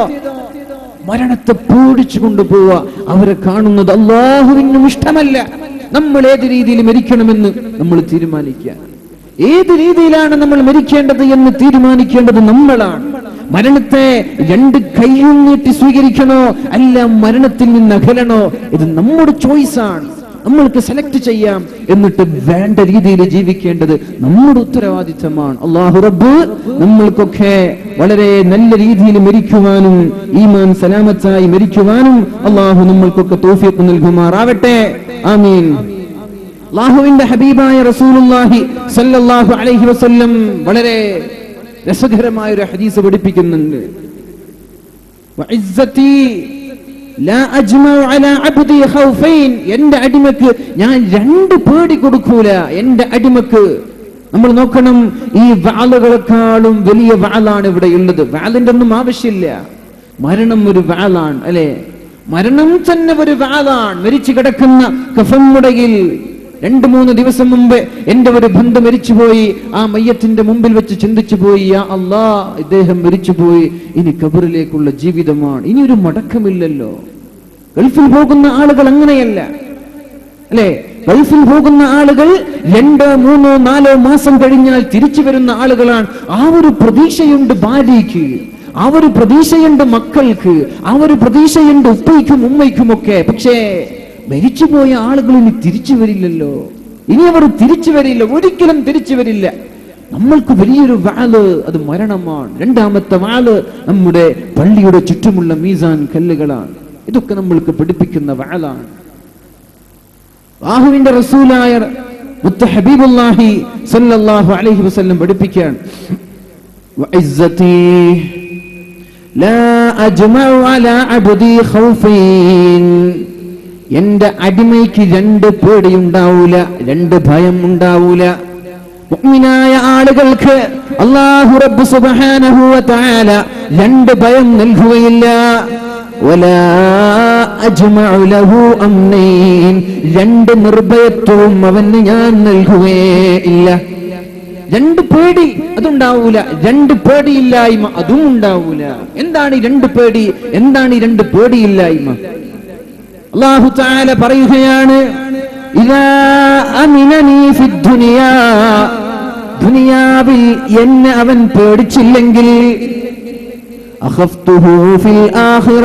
മരണത്തെ പേടിച്ചു കൊണ്ടുപോവുക, അവരെ കാണുന്നത് അല്ലാഹുവിനും ഇഷ്ടമല്ല. നമ്മൾ ഏത് രീതിയിൽ മരിക്കണമെന്ന് നമ്മൾ തീരുമാനിക്കുക. ഏത് രീതിയിലാണ് നമ്മൾ മരിക്കേണ്ടത് എന്ന് തീരുമാനിക്കേണ്ടത് നമ്മളാണ്. മരണത്തെ രണ്ട് കൈയും നീട്ടി സ്വീകരിക്കണോ അല്ല മരണത്തിൽ നിന്ന് അകലണോ, ഇത് നമ്മുടെ ചോയ്സാണ്. നമ്മൾക്ക് സെലക്ട് ചെയ്യാം. എന്നിട്ട് വേണ്ട രീതിയിൽ ജീവിക്കേണ്ടത് നമ്മുടെ ഉത്തരവാദിത്തമാണ്. അല്ലാഹു റബ്ബ് നമ്മൾക്കൊക്കെ വളരെ നല്ല രീതിയിൽ മരിക്കുവാനും ഈമാൻ സലാമത്തായി മരിക്കുവാനും അല്ലാഹു നമ്മൾക്കൊക്കെ തൗഫീഖ് നൽകുമാറാവട്ടെ. ആമീൻ. അല്ലാഹുവിന്റെ ഹബീബായ റസൂലുള്ളാഹി സ്വല്ലല്ലാഹു അലൈഹി വസല്ലം വളരെ രസകരമായ ഒരു ഹദീസ് പഠിപ്പിക്കുന്നുണ്ട്. വഇസ്സതി ലാ അജ്മഉ അലാ അബ്ദി ഖൗഫൈൻ, എന്റെ അടിമക്ക് ഞാൻ രണ്ട് പേടി കൊടുക്കൂല. എന്റെ അടിമക്ക്, നമ്മൾ നോക്കണം, ഈ വാളുകളെക്കാളും വലിയ വാളാണ് ഇവിടെ ഉള്ളത്. വാളിന്റെ ഒന്നും ആവശ്യമില്ല. മരണം ഒരു വാളാണ്, അല്ലെ? മരണം തന്നെ ഒരു വാളാണ്. മരിച്ചു കിടക്കുന്ന കഫൻമുടയിൽ 2-3 ദിവസം മുമ്പ് എന്റെ ഒരു ബന്ധു മരിച്ചുപോയി. ആ മയ്യത്തിന്റെ മുമ്പിൽ വെച്ച് ചിന്തിച്ചു പോയി, യാ അല്ലാ, ഇദ്ദേഹം മരിച്ചുപോയി, ഇനി ഖബറിലേക്കുള്ള ജീവിതമാണ്, ഇനി ഒരു മടക്കമില്ലല്ലോ. ഗൾഫിൽ പോകുന്ന ആളുകൾ അങ്ങനെയല്ല, അല്ലെ? ഗൾഫിൽ പോകുന്ന ആളുകൾ 2, 3, 4 മാസം കഴിഞ്ഞാൽ തിരിച്ചു വരുന്ന ആളുകളാണ്. ആ ഒരു പ്രതീക്ഷയുണ്ട് ഭാര്യയ്ക്ക്, ആ ഒരു പ്രതീക്ഷയുണ്ട് മക്കൾക്ക്, ആ ഒരു പ്രതീക്ഷയുണ്ട് ഉപ്പയ്ക്കും ഉമ്മയ്ക്കും ഒക്കെ. പക്ഷേ മരിച്ചുപോയ ആളുകൾ ഇനി തിരിച്ചു വരില്ലല്ലോ, ഇനി അവർ തിരിച്ചു വരില്ല, ഒരിക്കലും തിരിച്ചു വരില്ല. നമ്മൾക്ക് വലിയൊരു വാല് അത് മരണമാണ്. രണ്ടാമത്തെ വാല് നമ്മുടെ പള്ളിയുടെ ചുറ്റുമുള്ള മീസാൻ കല്ലുകളാണ്. ഇതൊക്കെ നമ്മൾക്ക് പഠിപ്പിക്കുന്ന വാലാണ്. അല്ലാഹുവിന്റെ റസൂലായ മുത്ത് ഹബീബുല്ലാഹി സല്ലല്ലാഹു അലൈഹി വസല്ലം പഠിപ്പിക്കുകയാണ്, വഇസ്സതി ലാ അജ്മഉ അലാ അബ്ദി ഖൗഫൈൻ, എന്റെ അടിമയ്ക്ക് 2 പേടിയുണ്ടാവൂല, 2 ഭയം ഉണ്ടാവൂല. മുഅ്മിനായ ആളുകൾക്ക് അല്ലാഹു റബ്ബ് സുബ്ഹാനഹു വ തആല 2 ഭയം നൽകുകയില്ല. വലാ അജ്മഉ ലഹു അംനൈൻ, 2 നിർഭയത്വവും അവന് ഞാൻ നൽകുകയില്ല. 2 പേടി അതുണ്ടാവൂല, 2 പേടിയില്ലായ്മ അതും ഉണ്ടാവൂല. എന്താണ് ഈ 2 പേടി, എന്താണ് ഈ 2 പേടിയില്ലായ്മ? അല്ലാഹു തആല പറയുകയാണ്, ഇദാ അമിനനി ഫിദ്ദുനിയാ, ദുനിയാവിൽ എന്നെ അവൻ പേടിച്ചില്ലെങ്കിൽ, അഖഫ്തുഹു ഫിൽ ആഖിറ,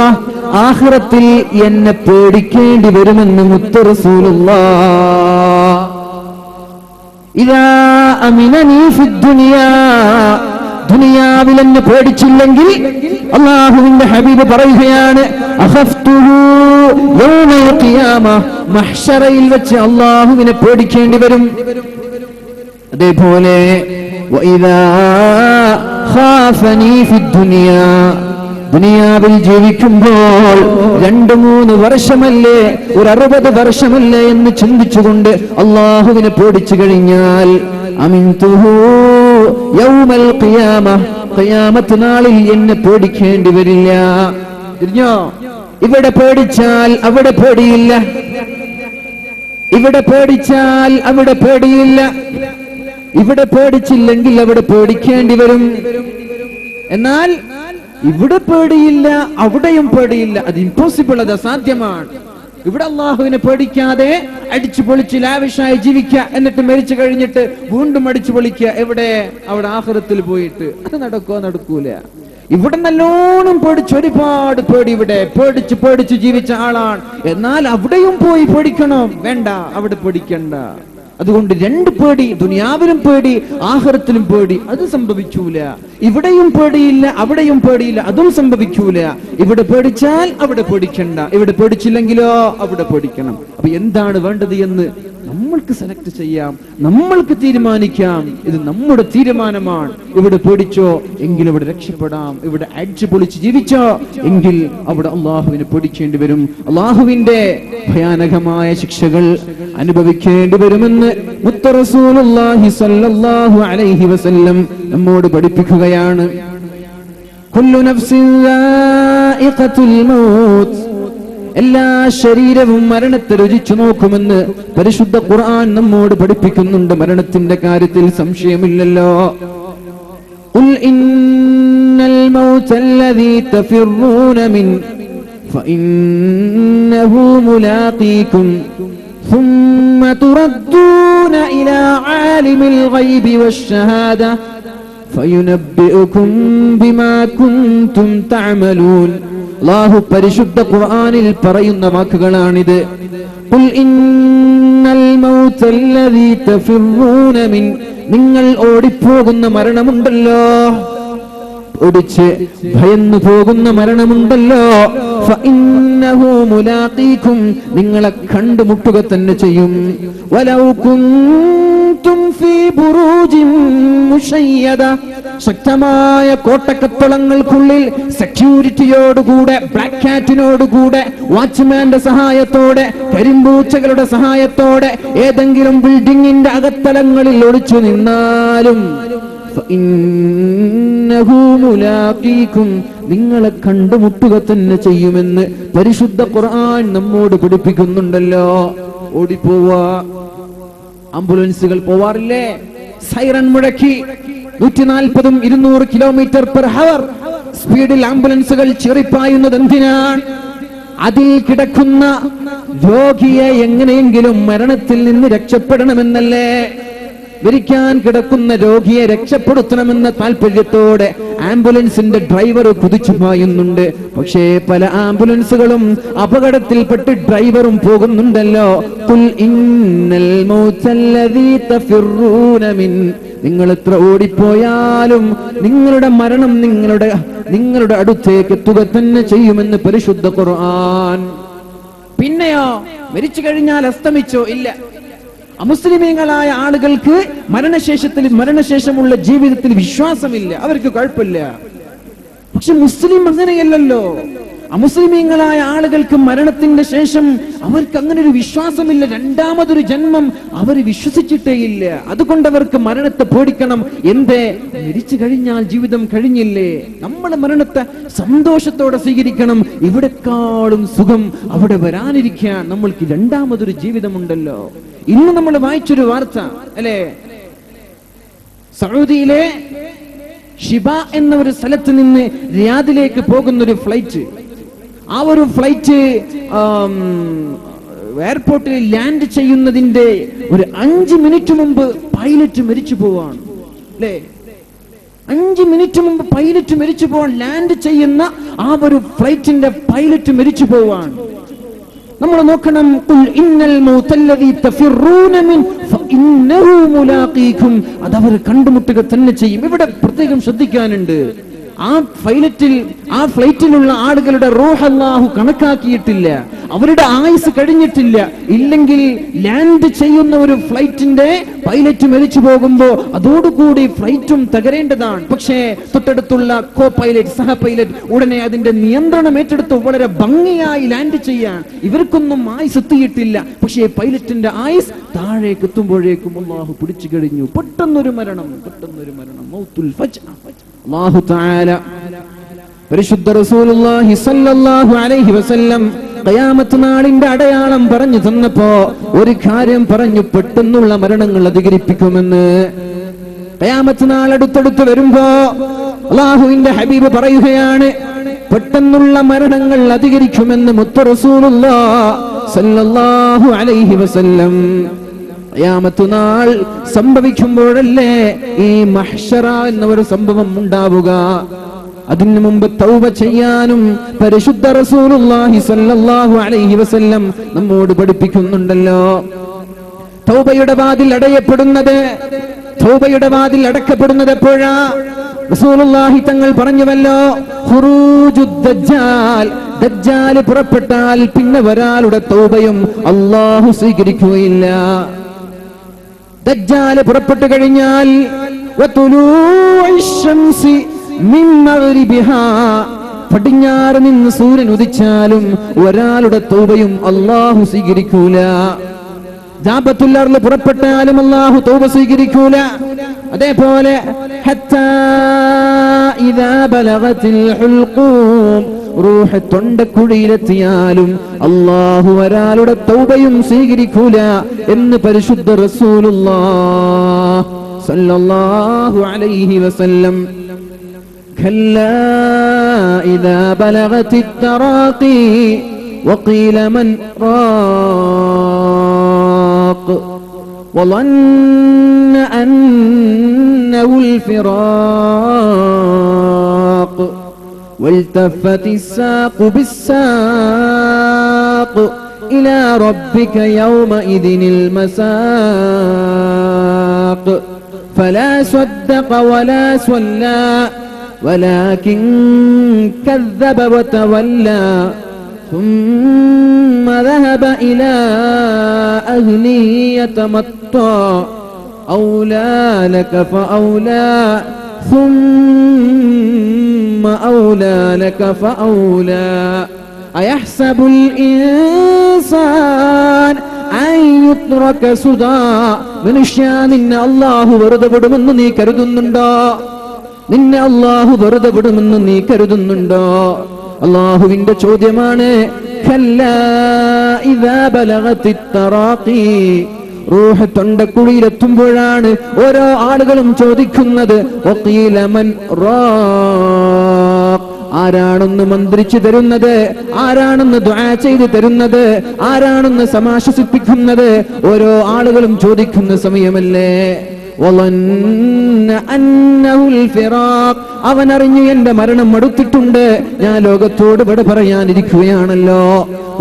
ആഖിറത്തിൽ എന്നെ പേടിക്കേണ്ടി വരുമെന്ന് മുത്ത് റസൂലുള്ളാഹ്. ഇദാ അമിനനി ഫിദ്ദുനിയാ, ദുനിയാവിൽ എന്നെ പേടിച്ചില്ലെങ്കിൽ അല്ലാഹുവിന്റെ ഹബീബ് പറയുകയാണ്, അഖഫ്തുഹു യൗമൽ ഖിയാമ, മഹ്ശറയിൽ വെച്ച് അല്ലാഹുവിനെ പേടിക്കേണ്ടി വരും. അതേപോലെ വഇദാ ഖാഫനി ഫിദ്ദുനിയാ, ദുനിയാവിൽ ജീവിക്കുമ്പോൾ 2-3 വർഷമല്ലേ, ഒരു 60 വർഷമല്ലേ എന്ന് ചിന്തിച്ചുകൊണ്ട് അല്ലാഹുവിനെ പേടിച്ചു കഴിഞ്ഞാൽ, അമിൻതുഹു യൗമൽ ഖിയാമ, ഖിയാമത്ത് നാളിൽ എന്നെ പേടിക്കേണ്ടി വരില്ല. തിരിഞ്ഞോ? ഇവിടെ പേടിച്ചാൽ അവിടെ പേടിയില്ല, ഇവിടെ പേടിച്ചാൽ അവിടെ പേടിയില്ല, ഇവിടെ പേടിച്ചില്ലെങ്കിൽ അവിടെ പേടിക്കേണ്ടി വരും. എന്നാൽ ഇവിടെ പേടിയില്ല, അവിടെയും പേടിയില്ല, അത് ഇമ്പോസിബിൾ, അത് അസാധ്യമാണ്. ഇവിടെ അല്ലാഹുവിനെ പേടിക്കാതെ അടിച്ചു പൊളിച്ച് ലാവിഷായി ജീവിക്കുക, എന്നിട്ട് മരിച്ചു കഴിഞ്ഞിട്ട് വീണ്ടും അടിച്ചു പൊളിക്കുക. എവിടെ? അവിടെ ആഖിറത്തിൽ പോയിട്ട്. അത് നടക്കോ? നടക്കൂല. ഇവിടെ നല്ലോണം പേടിച്ച്, ഒരുപാട് പേടി, ഇവിടെ പേടിച്ച് ജീവിച്ച ആളാണ്. എന്നാൽ അവിടെയും പോയി പേടിക്കണോ? വേണ്ട, അവിടെ പേടിക്കണ്ട. അതുകൊണ്ട് രണ്ട് പേടി, ദുനിയാവിലും പേടി, ആഖിറത്തിലും പേടി. അത് സംഭവിക്കൂല. ഇവിടെയും പേടിയില്ല, അവിടെയും പേടിയില്ല, അതും സംഭവിക്കൂല. ഇവിടെ പേടിച്ചാൽ അവിടെ പേടിക്കണ്ട, ഇവിടെ പേടിച്ചില്ലെങ്കിലോ അവിടെ പേടിക്കണം. അപ്പൊ എന്താണ് വേണ്ടത് എന്ന് നമ്മൾക്ക് സെലക്ട് ചെയ്യാം, നമ്മൾക്ക് തീരുമാനിക്കാം. ഇത് നമ്മുടെ തീരുമാനമാണ്. ഇവിടെ പേടിച്ചോ എങ്കിൽ ഇവിടെ രക്ഷപ്പെടാം, ഇവിടെ അടിച്ചു പൊളിച്ച് ജീവിച്ചോ എങ്കിൽ അവിടെ അള്ളാഹുവിനെ പേടിക്കേണ്ടി വരും, അള്ളാഹുവിന്റെ ഭയാനകമായ ശിക്ഷകൾ അനുഭവിക്കേണ്ടി വരുമെന്ന് മുത്ത റസൂലുള്ളാഹി സ്വല്ലല്ലാഹു അലൈഹി വസല്ലം നമ്മോട് പഠിപ്പിക്കുകയാണ്. കുല്ലു നഫ്സിൻ ദാഇഖത്തുൽ മൗത്ത്, എല്ലാ ശരീരവും മരണത്തെ രുചിച്ചു നോക്കുമെന്ന് പരിശുദ്ധ ഖുർആൻ നമ്മോട് പഠിപ്പിക്കുന്നുണ്ട്. മരണത്തിന്റെ കാര്യത്തിൽ സംശയമില്ലല്ലോ. ഖുൽ ഇന്നൽ മൗതല്ലദീ തഫിറൂന മിൻ ഫഇന്നഹു മുലാഖീകും ثم تردون إلى عالم الغيب والشهادة فينبئكم بما كنتم تعملون. അല്ലാഹു പരിശുദ്ധ ഖുർആനിൽ പറയുന്ന വാക്കുകളാണിത്. ഖുൽ ഇന്നൽ മൗതല്ലദീ തഫിറൂന മിൻ, നിങ്ങൾ ഓടിപ്പോകുന്ന മരണമുണ്ടല്ലോ, ഓടിച്ച് ഭയന്നു പോകുന്ന മരണമുണ്ടല്ലോ, ഫഇന്നഹു മുലാഖീകും, നിങ്ങളെ കണ്ടുമുട്ടുക തന്നെ ചെയ്യും. വലൗ കുൻതും ഫീ ബുറൂജിൻ മുശയ്യദ, ശക്തമായ കോട്ടക്കത്തളങ്ങൾക്കുള്ളിൽ സെക്യൂരിറ്റിയോടുകൂടെ, ബ്ലാക്ക് കാറ്റിനോടുകൂടെ, വാച്ച്മാന്റെ സഹായത്തോടെ, കരിമ്പൂച്ചകളുടെ സഹായത്തോടെ ഏതെങ്കിലും ബിൽഡിങ്ങിന്റെ അകത്തളങ്ങളിൽ ഒളിച്ചു നിന്നാലും ഫഇന്നഹു മുലാഖീകും, നിങ്ങളെ കണ്ടുമുട്ടുക തന്നെ ചെയ്യുമെന്ന് പരിശുദ്ധ ഖുർആൻ നമ്മോട് പഠിപ്പിക്കുന്നുണ്ടല്ലോ. ഓടിപ്പോവാ, ആംബുലൻസുകൾ പോവാറില്ലേ? സൈറൺ മുഴക്കി 140 200 km/h സ്പീഡിൽ ആംബുലൻസുകൾ ചിറിപ്പായുന്നത് എന്തിനാണ്? അതിൽ കിടക്കുന്ന രോഗിയെ എങ്ങനെയെങ്കിലും മരണത്തിൽ നിന്ന് രക്ഷപ്പെടണമെന്നല്ലേ? മരിക്കാൻ കിടക്കുന്ന രോഗിയെ രക്ഷപ്പെടുത്തണമെന്ന താല്പര്യത്തോടെ ആംബുലൻസിന്റെ ഡ്രൈവർ കുതിച്ചു പായുന്നുണ്ട്. പക്ഷേ പല ആംബുലൻസുകളും അപകടത്തിൽപ്പെട്ട് ഡ്രൈവറും പോകുന്നുണ്ടല്ലോ. ഖുൽ ഇന്നൽ മൗതല്ലദീ തഫിറൂന മിൻ, നിങ്ങൾ എത്ര ഓടിപ്പോയാലും നിങ്ങളുടെ മരണം നിങ്ങളുടെ അടുത്തേക്ക് എത്തുക തന്നെ ചെയ്യുമെന്ന് പരിശുദ്ധ ഖുർആൻ. പിന്നെയോ മരിച്ചു കഴിഞ്ഞാൽ അസ്തമിച്ചോ? ഇല്ല. അമുസ്ലിമീങ്ങളായ ആളുകൾക്ക് മരണശേഷമുള്ള ജീവിതത്തിൽ വിശ്വാസമില്ല, അവർക്ക് കുഴപ്പമില്ല. പക്ഷെ മുസ്ലിം അങ്ങനെയല്ലല്ലോ. അമുസ്ലിമീങ്ങളായ ആളുകൾക്ക് മരണത്തിന്റെ ശേഷം അവർക്ക് അങ്ങനെ ഒരു വിശ്വാസമില്ല. രണ്ടാമതൊരു ജന്മം അവർ വിശ്വസിച്ചിട്ടേ ഇല്ല. അതുകൊണ്ട് അവർക്ക് മരണത്തെ പേടിക്കണം. എന്തേ? മരിച്ചു കഴിഞ്ഞാൽ ജീവിതം കഴിഞ്ഞില്ലേ? നമ്മൾ മരണത്തെ സന്തോഷത്തോടെ സ്വീകരിക്കണം. ഇവിടെക്കാളും സുഖം അവിടെ വരാനിരിക്കാൻ നമ്മൾക്ക് രണ്ടാമതൊരു ജീവിതമുണ്ടല്ലോ. ഇന്ന് നമ്മൾ വായിച്ചൊരു വാർത്ത അല്ലേ, സൗദിയിലെ ഷിബ എന്ന ഒരു സ്ഥലത്ത് നിന്ന് റിയാദിലേക്ക് പോകുന്ന ഒരു ഫ്ലൈറ്റ്. ആ ഒരു ഫ്ലൈറ്റ് എയർപോർട്ടിൽ ലാൻഡ് ചെയ്യുന്നതിന്റെ ഒരു 5 മിനിറ്റ് മുമ്പ് പൈലറ്റ് മരിച്ചു പോവാണ് അല്ലേ? 5 മിനിറ്റ് മുമ്പ് പൈലറ്റ് മരിച്ചു പോവാൻ, ലാൻഡ് ചെയ്യുന്ന ആ ഒരു ഫ്ലൈറ്റിന്റെ പൈലറ്റ് മരിച്ചു പോവാണ്. നമ്മൾ നോക്കണം. ഖുൽ ഇന്നൽ മൗതല്ലദീ തഫിറൂന മിൻ ഫഇന്നഹു മുലാഖീകും, അതവർ കണ്ടുമുട്ടുക തന്നെ ചെയ്യും. ഇവിടെ പ്രത്യേകം ശ്രദ്ധിക്കാനുണ്ട്. ആ ഫ്ലൈറ്റിലുള്ള ആളുകളുടെ റൂഹ് അല്ലാഹു കണക്കാക്കിയിട്ടില്ല, അവരുടെ ആയുസ് കഴിഞ്ഞിട്ടില്ല. ഇല്ലെങ്കിൽ ലാൻഡ് ചെയ്യുന്ന ഒരു ഫ്ലൈറ്റിന്റെ പൈലറ്റ് മരിച്ചു പോകുമ്പോ അതോടുകൂടി ഫ്ലൈറ്റും തകരേണ്ടതാണ്. പക്ഷേ തൊട്ടടുത്തുള്ള കോ പൈലറ്റ്, സഹ പൈലറ്റ് ഉടനെ അതിന്റെ നിയന്ത്രണം ഏറ്റെടുത്ത് വളരെ ഭംഗിയായി ലാൻഡ് ചെയ്യാൻ. ഇവർക്കൊന്നും ആയുസ് എത്തിയിട്ടില്ല. പക്ഷേ പൈലറ്റിന്റെ ആയുസ് താഴേക്ക് എത്തുമ്പോഴേക്കും അല്ലാഹു പിടിച്ചു കഴിഞ്ഞു. പെട്ടെന്നൊരു മരണം. മൗത്തുൽ ഫജ്അ. അല്ലാഹു തആല പരിശുദ്ധ റസൂലുള്ളാഹി സ്വല്ലല്ലാഹു അലൈഹി വസല്ലം ഖിയാമത്ത് നാളിന്റെ അടയാളം പറഞ്ഞു തന്നപ്പോ ഒരു കാര്യം പറഞ്ഞു, പെട്ടെന്നുള്ള മരണങ്ങൾ അധികരിപ്പിക്കുമെന്ന്. ഖിയാമത്ത് നാൾ അടുത്തടുത്ത് വരുമ്പോ അല്ലാഹുവിന്റെ ഹബീബ് പറയുകയാണ്, പെട്ടെന്നുള്ള മരണങ്ങൾ അധികരിക്കുമെന്ന് മുത്ത് റസൂലുള്ളാഹി സ്വല്ലല്ലാഹു അലൈഹി വസല്ലം. ഖിയാമത്ത് നാൾ സംഭവിക്കുമ്പോഴല്ലേ ഈ മഹ്ശറ എന്ന ഒരു സംഭവം ഉണ്ടാവുക. അതിനു മുമ്പ് തൗബ ചെയ്യാനും പരിശുദ്ധ റസൂലുള്ളാഹി സ്വല്ലല്ലാഹു അലൈഹി വസല്ലം നമ്മോട് പഠിപ്പിക്കുന്നുണ്ടല്ലോ. തൗബയുടെ വാതിൽ അടയപ്പെടുന്നത്, തൗബയുടെ വാതിൽ അടക്കപ്പെടുന്നത് എപ്പോഴാ? റസൂലുള്ളാഹി തങ്ങൾ പറഞ്ഞുവല്ലോ, ഖുറൂജുദ് ദജ്ജാൽ, ദജ്ജാൽ പുറപ്പെട്ടാൽ പിന്നെ ഒരാളുടെ തൗബയും അല്ലാഹു സ്വീകരിക്കുകയില്ല. ദജ്ജാൽ പുറപ്പെട്ടു കഴിഞ്ഞാൽ വതുലൂഇശ്ശംസി മിൻ മഗ്രിബിഹാ, പടിഞ്ഞാറ് നിന്ന് സൂര്യൻ ഉദിച്ചാലും ഒരാളുടെ തൗബയും അല്ലാഹു സ്വീകരിക്കൂല. ജാബത്തുൽ അർള് പുറപ്പെട്ടാലും അല്ലാഹു തൗബ സ്വീകരിക്കൂല. അതേപോലെ ഹത്താ ഇദാ ബലഗത്തിൽ ഹുൽഖൂം, റൂഹ് തൊണ്ടക്കുഴിയിലെത്തിയാലും അല്ലാഹു ഒരാളുടെ തൗബയും സ്വീകരിക്കൂല എന്ന് പരിശുദ്ധ റസൂലുള്ളാഹി സ്വല്ലല്ലാഹു അലൈഹി വസല്ലം. ഖല്ലാ ഇദാ ബലഗത്തിത് തറാഖി വഖീല മൻ റാഖ വളന്ന അന്നഹുൽ ഫിറാഖ والتفت الساق بالساق إلى ربك يومئذ المساق فلا صدق ولا صلى ولكن كذب وتولى ثم ذهب إلى أهله يتمطى أولى لك فأولى ثم أولى لك فأولى أيحسب الإنسان أن يترك سدى മനുഷ്യാ, നിന്നെ അല്ലാഹു വെറുതെ വിടുമെന്ന് നീ കരുതുന്നുണ്ടോ? നിന്നെ അല്ലാഹു വെറുതെ വിടുമെന്ന് നീ കരുതുന്നുണ്ടോ? അല്ലാഹുവിന്റെ ചോദ്യമാണ്. ഖല്ലാ ഇദാ ബലഗത്തിത് തറാഖി, റൂഹ് തൊണ്ടക്കുഴിയിലെത്തുമ്പോഴാണ് ഓരോ ആളുകളും ചോദിക്കുന്നത്, വഖീല മൻ റാഖ്, ആരാണെന്ന് മന്ത്രിച്ചു തരുന്നത്, ആരാണെന്ന് ദുആ ചെയ്തു തരുന്നത്, ആരാണെന്ന് സമാശ്വസിപ്പിക്കുന്നത്? ഓരോ ആളുകളും ചോദിക്കുന്ന സമയമല്ലേ? വളന്ന അന്നഹുൽ ഫിറാഖ്, അവൻ അറിഞ്ഞു എന്റെ മരണം അടുത്തിട്ടുണ്ട്, ഞാൻ ലോകത്തോട് വിട പറയാനിരിക്കുകയാണല്ലോ.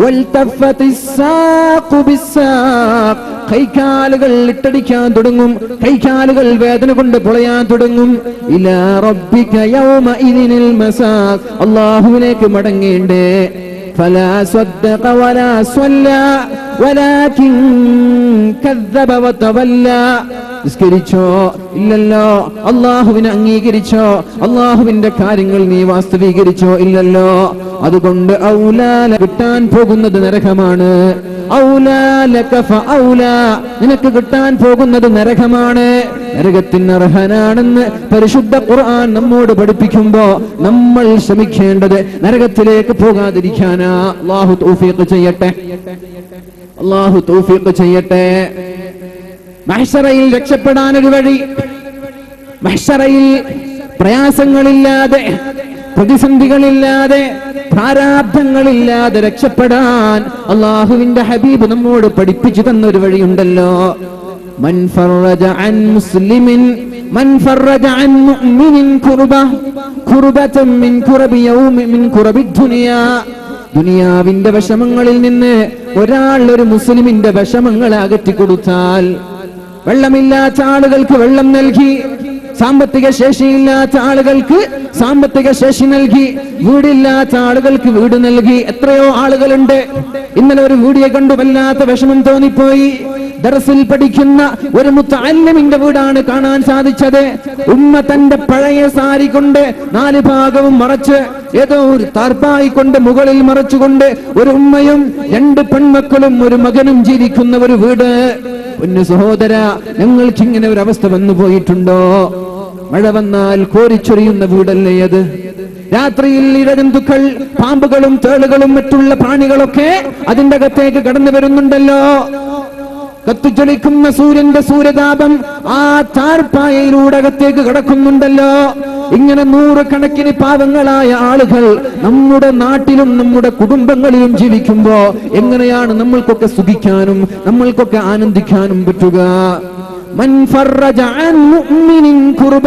വൽതഫത്തിസ്സാഖു ബിസ്സാഖ്, കൈകാലുകൾ ഇട്ടടിക്കാൻ തുടങ്ങും, കൈകാലുകൾ വേദന കൊണ്ട് പൊളയാൻ തുടങ്ങും. ഇലാ റബ്ബിക യൗമഇദിനിൽ മസാഖ്, അല്ലാഹുവിലേക്ക് മടങ്ങേണ്ടേ. ഫലാ സ്വദ്ദഖ വലാ സ്വല്ലാ വലാകിൻ കദ്ദബ വതവല്ലാ, നിസ്കരിച്ചോ ഇല്ലല്ലോ, അല്ലാഹുവിനെ അംഗീകരിച്ചോ, അല്ലാഹുവിന്റെ കാര്യങ്ങൾ നീ വാസ്തവീകരിച്ചോ ഇല്ലല്ലോ. അതുകൊണ്ട് ഔലാ, കിട്ടാൻ പോകുന്നത് നരകമാണ്. ഔലാ ലക ഫഔലാ, നിനക്ക് കിട്ടാൻ പോകുന്നത് നരകമാണ്, നരകത്തിന് അർഹനാണെന്ന് പരിശുദ്ധ ഖുർആൻ നമ്മോട് പഠിപ്പിക്കുമ്പോ നമ്മൾ ശ്രമിക്കേണ്ടത് നരകത്തിലേക്ക് പോകാതിരിക്കാനാ. അല്ലാഹു തൗഫീഖ് ചെയ്യട്ടെ, അല്ലാഹു തൗഫീഖ് ചെയ്യട്ടെ. മഹ്ശറയിൽ രക്ഷപ്പെടാനൊരു വഴി, മഹ്ശറയിൽ പ്രയാസങ്ങളില്ലാതെ, പ്രതിസന്ധികളില്ലാതെ, പ്രാരാബ്ധങ്ങളില്ലാതെ രക്ഷപ്പെടാൻ അല്ലാഹുവിന്റെ ഹബീബ് നമ്മോട് പഠിപ്പിച്ചു തന്നൊരു വഴിയുണ്ടല്ലോ. മൻ ഫറജ അൻ മുസ്ലിമിൻ, മൻ ഫറജ അൻ മുഅ്മിനിൻ കുർബതൻ മിൻ കുറബി യൗമി മിൻ കുറബി ദുനിയാ, ദുനിയാവിന്റെ വിഷമങ്ങളിൽ നിന്ന് ഒരാൾ ഒരു മുസ്ലിമിന്റെ വിഷമങ്ങളെ അകറ്റി കൊടുത്താൽ, വെള്ളമില്ലാത്ത ആളുകൾക്ക് വെള്ളം നൽകി, സാമ്പത്തിക ശേഷിയില്ലാത്ത ആളുകൾക്ക് സാമ്പത്തിക ശേഷി നൽകി, വീടില്ലാത്ത ആളുകൾക്ക് വീട് നൽകി. എത്രയോ ആളുകളുണ്ട്. ഇന്നലെ ഒരു വീഡിയോ കണ്ടു, വല്ലാത്ത വിഷമം തോന്നിപ്പോയി. ദർസിൽ പഠിക്കുന്ന ഒരു മുത്തഅല്ലിമിന്റെ വീടാണ് കാണാൻ സാധിച്ചത്. ഉമ്മ തന്റെ പഴയ സാരി കൊണ്ട് 4 ഭാഗവും മറച്ച്, ഏതോ ഒരു താർപ്പായി കൊണ്ട് മുകളിൽ മറച്ചുകൊണ്ട് ഒരു ഉമ്മയും 2 പെൺമക്കളും ഒരു മകനും ജീവിക്കുന്ന ഒരു വീട്. പൊന്നു സഹോദര, ഞങ്ങൾക്ക് ഇങ്ങനെ ഒരു അവസ്ഥ വന്നു പോയിട്ടുണ്ടോ? മഴ വന്നാൽ കോരിച്ചൊരിയുന്ന വീടല്ലേ അത്? രാത്രിയിൽ ഇഴജന്തുക്കൾ, പാമ്പുകളും തേളുകളും മറ്റുള്ള പ്രാണികളൊക്കെ അതിന്റെ അകത്തേക്ക് കടന്നു വരുന്നുണ്ടല്ലോ. കത്തിച്ചൊളിക്കുന്ന സൂര്യന്റെ സൂര്യതാപം ആ താർപ്പായയിലൂടെ അകത്തേക്ക് കടക്കുന്നുണ്ടല്ലോ. ഇങ്ങനെ 100 കണക്കിന് പാവങ്ങളായ ആളുകൾ നമ്മുടെ നാട്ടിലും നമ്മുടെ കുടുംബങ്ങളിലും ജീവിക്കുമ്പോ എങ്ങനെയാണ് നമ്മൾക്കൊക്കെ സുഖിക്കാനും നമ്മൾക്കൊക്കെ ആനന്ദിക്കാനും പറ്റുക? മൻ ഫറജ അൻ മുഅ്മിനിൻ കുർബ,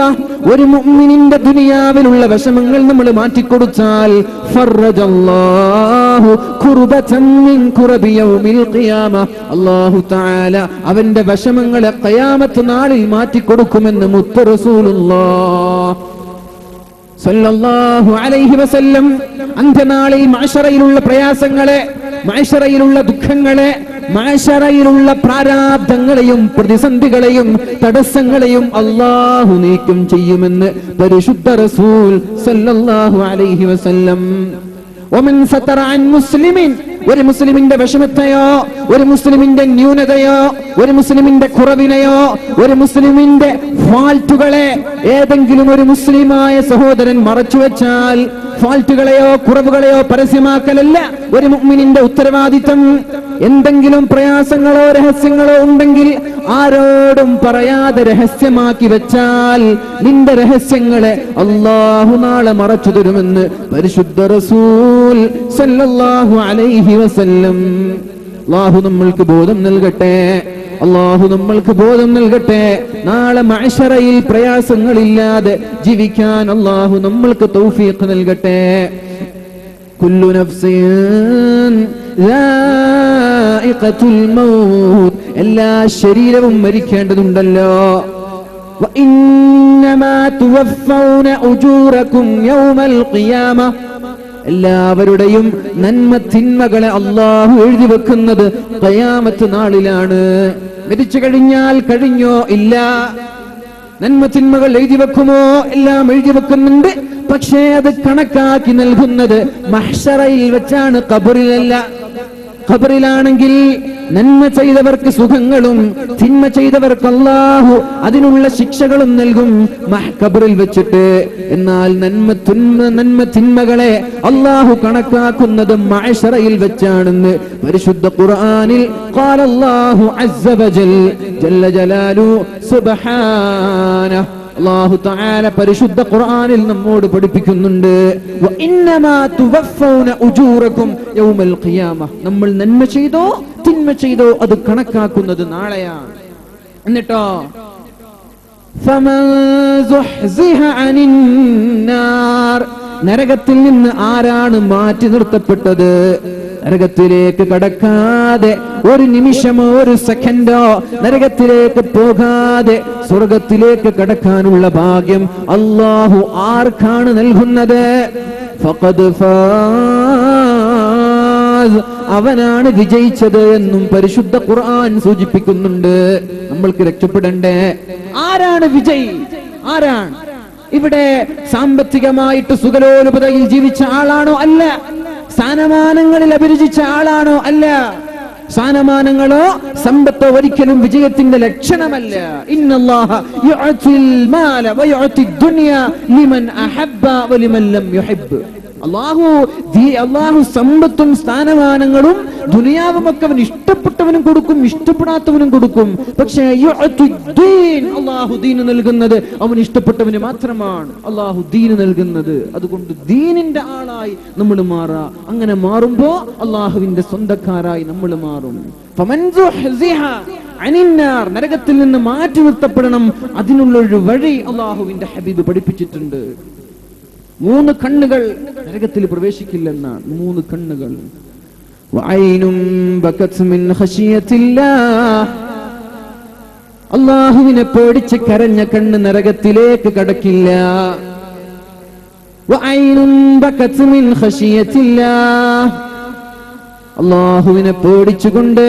ഒരു മുഅ്മിനിന്റെ ദുനിയാവിലുള്ള വിഷമങ്ങൾ നമ്മൾ മാറ്റിക്കൊടുത്താൽ ഫറജല്ലാഹു കുർബതൻ മിൻ കുറബി യൗമിൽ ഖിയാമ, അല്ലാഹു തആല അവന്റെ വിഷമങ്ങളെ ഖിയാമത്ത് നാളിൽ മാറ്റിക്കൊടുക്കുമെന്ന് മുത്ത് റസൂലുള്ളാഹ് സല്ലല്ലാഹു അലൈഹി വസല്ലം. അന്ത്യനാളിൽ മഅ്ശറയിലുള്ള പ്രയാസങ്ങളെ, മഅ്ശറയിലുള്ള ദുഃഖങ്ങളെ, മഅ്ശറയിലുള്ള പ്രാരാബ്ധങ്ങളെയും പ്രതിസന്ധികളെയും തടസ്സങ്ങളെയും അല്ലാഹു നീക്കം ചെയ്യുമെന്ന് പരിശുദ്ധ റസൂൽ സല്ലല്ലാഹു അലൈഹി വസല്ലം. വമൻ സതറ അൻ മുസ്ലിമിൻ, ഒരു മുസ്ലിമിന്റെ വിഷമത്തെയോ, ഒരു മുസ്ലിമിന്റെ ന്യൂനതയോ, ഒരു മുസ്ലിമിന്റെ കുറവിനെയോ, ഒരു മുസ്ലിമിന്റെ ഫാൾട്ടുകളെ ഏതെങ്കിലും ഒരു മുസ്ലിമായ സഹോദരൻ മറച്ചുവെച്ചാൽ, ഫാൾട്ടുകളെയോ കുറവുകളെയോ പരസ്യമാക്കലല്ല ഒരു മുഅ്മിനിന്റെ ഉത്തരവാദിത്തം. എന്തെങ്കിലും പ്രയാസങ്ങളോ രഹസ്യങ്ങളോ ഉണ്ടെങ്കിൽ ആരോടും പറയാതെ രഹസ്യമാക്കി വെച്ചാൽ നിന്റെ രഹസ്യങ്ങളെ അല്ലാഹു നാളെ മറച്ചു തരുമെന്ന് പരിശുദ്ധ റസൂൽ സല്ലല്ലാഹു അലൈഹി വസല്ലം. അല്ലാഹു നമ്മൾക്ക് ബോധം നൽകട്ടെ, അല്ലാഹു നമ്മൾക്ക് ബോധം നൽകട്ടെ. നാളെ മഅ്ശറയിൽ പ്രയാസങ്ങളില്ലാതെ ജീവിക്കാൻ അല്ലാഹു നമ്മൾക്ക് തൗഫീഖ് നൽകട്ടെ. കുല്ലു നഫ്സിൻ ദാഇഖത്തുൽ മൗത്ത്, എല്ലാ ശരീരവും മരിക്കേണ്ടതുണ്ടല്ലോ. വഇന്നമാ തുവഫൗന ഉജൂറകും യൗമൽ ഖിയാമ, എല്ലാവരുടെയും നന്മ തിന്മകളെ അല്ലാഹു എഴുതി വെക്കുന്നത് ഖിയാമത്ത് നാളിലാണ്. മരിച്ചു കഴിഞ്ഞാൽ കഴിഞ്ഞോ? ഇല്ല. നന്മ തിന്മകൾ എഴുതി വെക്കുമോ? എല്ലാം എഴുതി വെക്കുന്നുണ്ട്. പക്ഷേ അത് കണക്കാക്കി നൽകുന്നത് മഹ്ശറയിൽ വെച്ചാണ്, ഖബറിലല്ല. ഖബറിലാണെങ്കിൽ നന്മ ചെയ്തവർക്ക് സുഖങ്ങളും തിന്മ ചെയ്തവർക്ക് അല്ലാഹു അതിനുള്ള ശിക്ഷകളും നൽകും ഖബറിൽ വെച്ചിട്ട്. എന്നാൽ നന്മ തിന്മകളെ അല്ലാഹു കണക്കാക്കുന്നത് മഅ്ശറയിൽ വെച്ചാണെന്ന് പരിശുദ്ധ ഖുർആനിൽ ഖാല അല്ലാഹു അസ്സ വജൽ ജല്ല ജലാലു സുബ്ഹാനഹു. അല്ലാഹു തആല പരിശുദ്ധ ഖുർആനിൽ നമ്മോട് പഠിപ്പിക്കുന്നുണ്ട്, വഇന്നമാ തുവഫൗന ഉജൂറകും യൗമൽ ഖിയാമ, നമ്മൾ നന്മ ചെയ്തോ തിന്മ ചെയ്തോ അത് കണക്കാക്കുന്നത് നാളെയാണ്. എന്നിട്ടോ ഫമൻ സുഹ്സിഹ അനിൻ നാർ, നരകത്തിൽ നിന്ന് ആരാണ് മാറ്റി നിർത്തപ്പെട്ടത്? നരകത്തിലേക്ക് കടക്കാതെ ഒരു നിമിഷമോ ഒരു സെക്കൻഡോ നരകത്തിലേക്ക് പോകാതെ സ്വർഗത്തിലേക്ക് കടക്കാനുള്ള ഭാഗ്യം അല്ലാഹു ആർക്കാണ് നൽകുന്നത്? ഫഖദ് ഫാസ്, അവനാണ് വിജയിച്ചത് എന്നും പരിശുദ്ധ ഖുർആൻ സൂചിപ്പിക്കുന്നുണ്ട്. നമ്മൾക്ക് രക്ഷപ്പെടണ്ടേ? ആരാണ് വിജയി? ആരാണ്? ഇവിടെ സാമ്പത്തികമായിട്ട് സുഖലോലുപതയിൽ ജീവിച്ച ആളാണോ? അല്ല. സ്ഥാനമാനങ്ങളിൽ അഭിരുചിച്ച ആളാണോ? അല്ല. സ്ഥാനമാനങ്ങളോ സമ്പത്തോ ഒരിക്കലും വിജയത്തിന്റെ ലക്ഷണമല്ല. ഇന്നല്ലാഹ യുഅതിൽ മാല വയുഅതി ദുനിയ ലിമൻ അഹബ്ബ വലിമൻ ലം യുഹിബ്ബ്. അല്ലാഹു സമ്പത്തും സ്ഥാനമാനങ്ങളും ദുനിയാവും ഒക്കെ അവൻ ഇഷ്ടപ്പെട്ടവനും കൊടുക്കും, ഇഷ്ടപ്പെടാത്തവനും കൊടുക്കും. പക്ഷേ അല്ലാഹു ദീന് നൽകുന്നത് അവൻ ഇഷ്ടപ്പെട്ടവന് മാത്രമാണ്. അല്ലാഹു ദീന് നൽകുന്നത്. അതുകൊണ്ട് ദീനിന്റെ ആളായി നമ്മൾ മാറാ. അങ്ങനെ മാറുമ്പോ അല്ലാഹുവിന്റെ സ്വന്തക്കാരായി നമ്മൾ മാറും. നരകത്തിൽ നിന്ന് മാറ്റി നിർത്തപ്പെടണം. അതിനുള്ളൊരു വഴി അല്ലാഹുവിന്റെ ഹബീബ് പഠിപ്പിച്ചിട്ടുണ്ട്. 3 കണ്ണുകൾ നരകത്തിൽ പ്രവേശിക്കില്ലെന്നാണ്. 3 കണ്ണുകൾ. അല്ലാഹുവിനെ പേടിച്ച് കരഞ്ഞ കണ്ണ് നരകത്തിലേക്ക് കടക്കില്ല. അല്ലാഹുവിനെ പേടിച്ചുകൊണ്ട്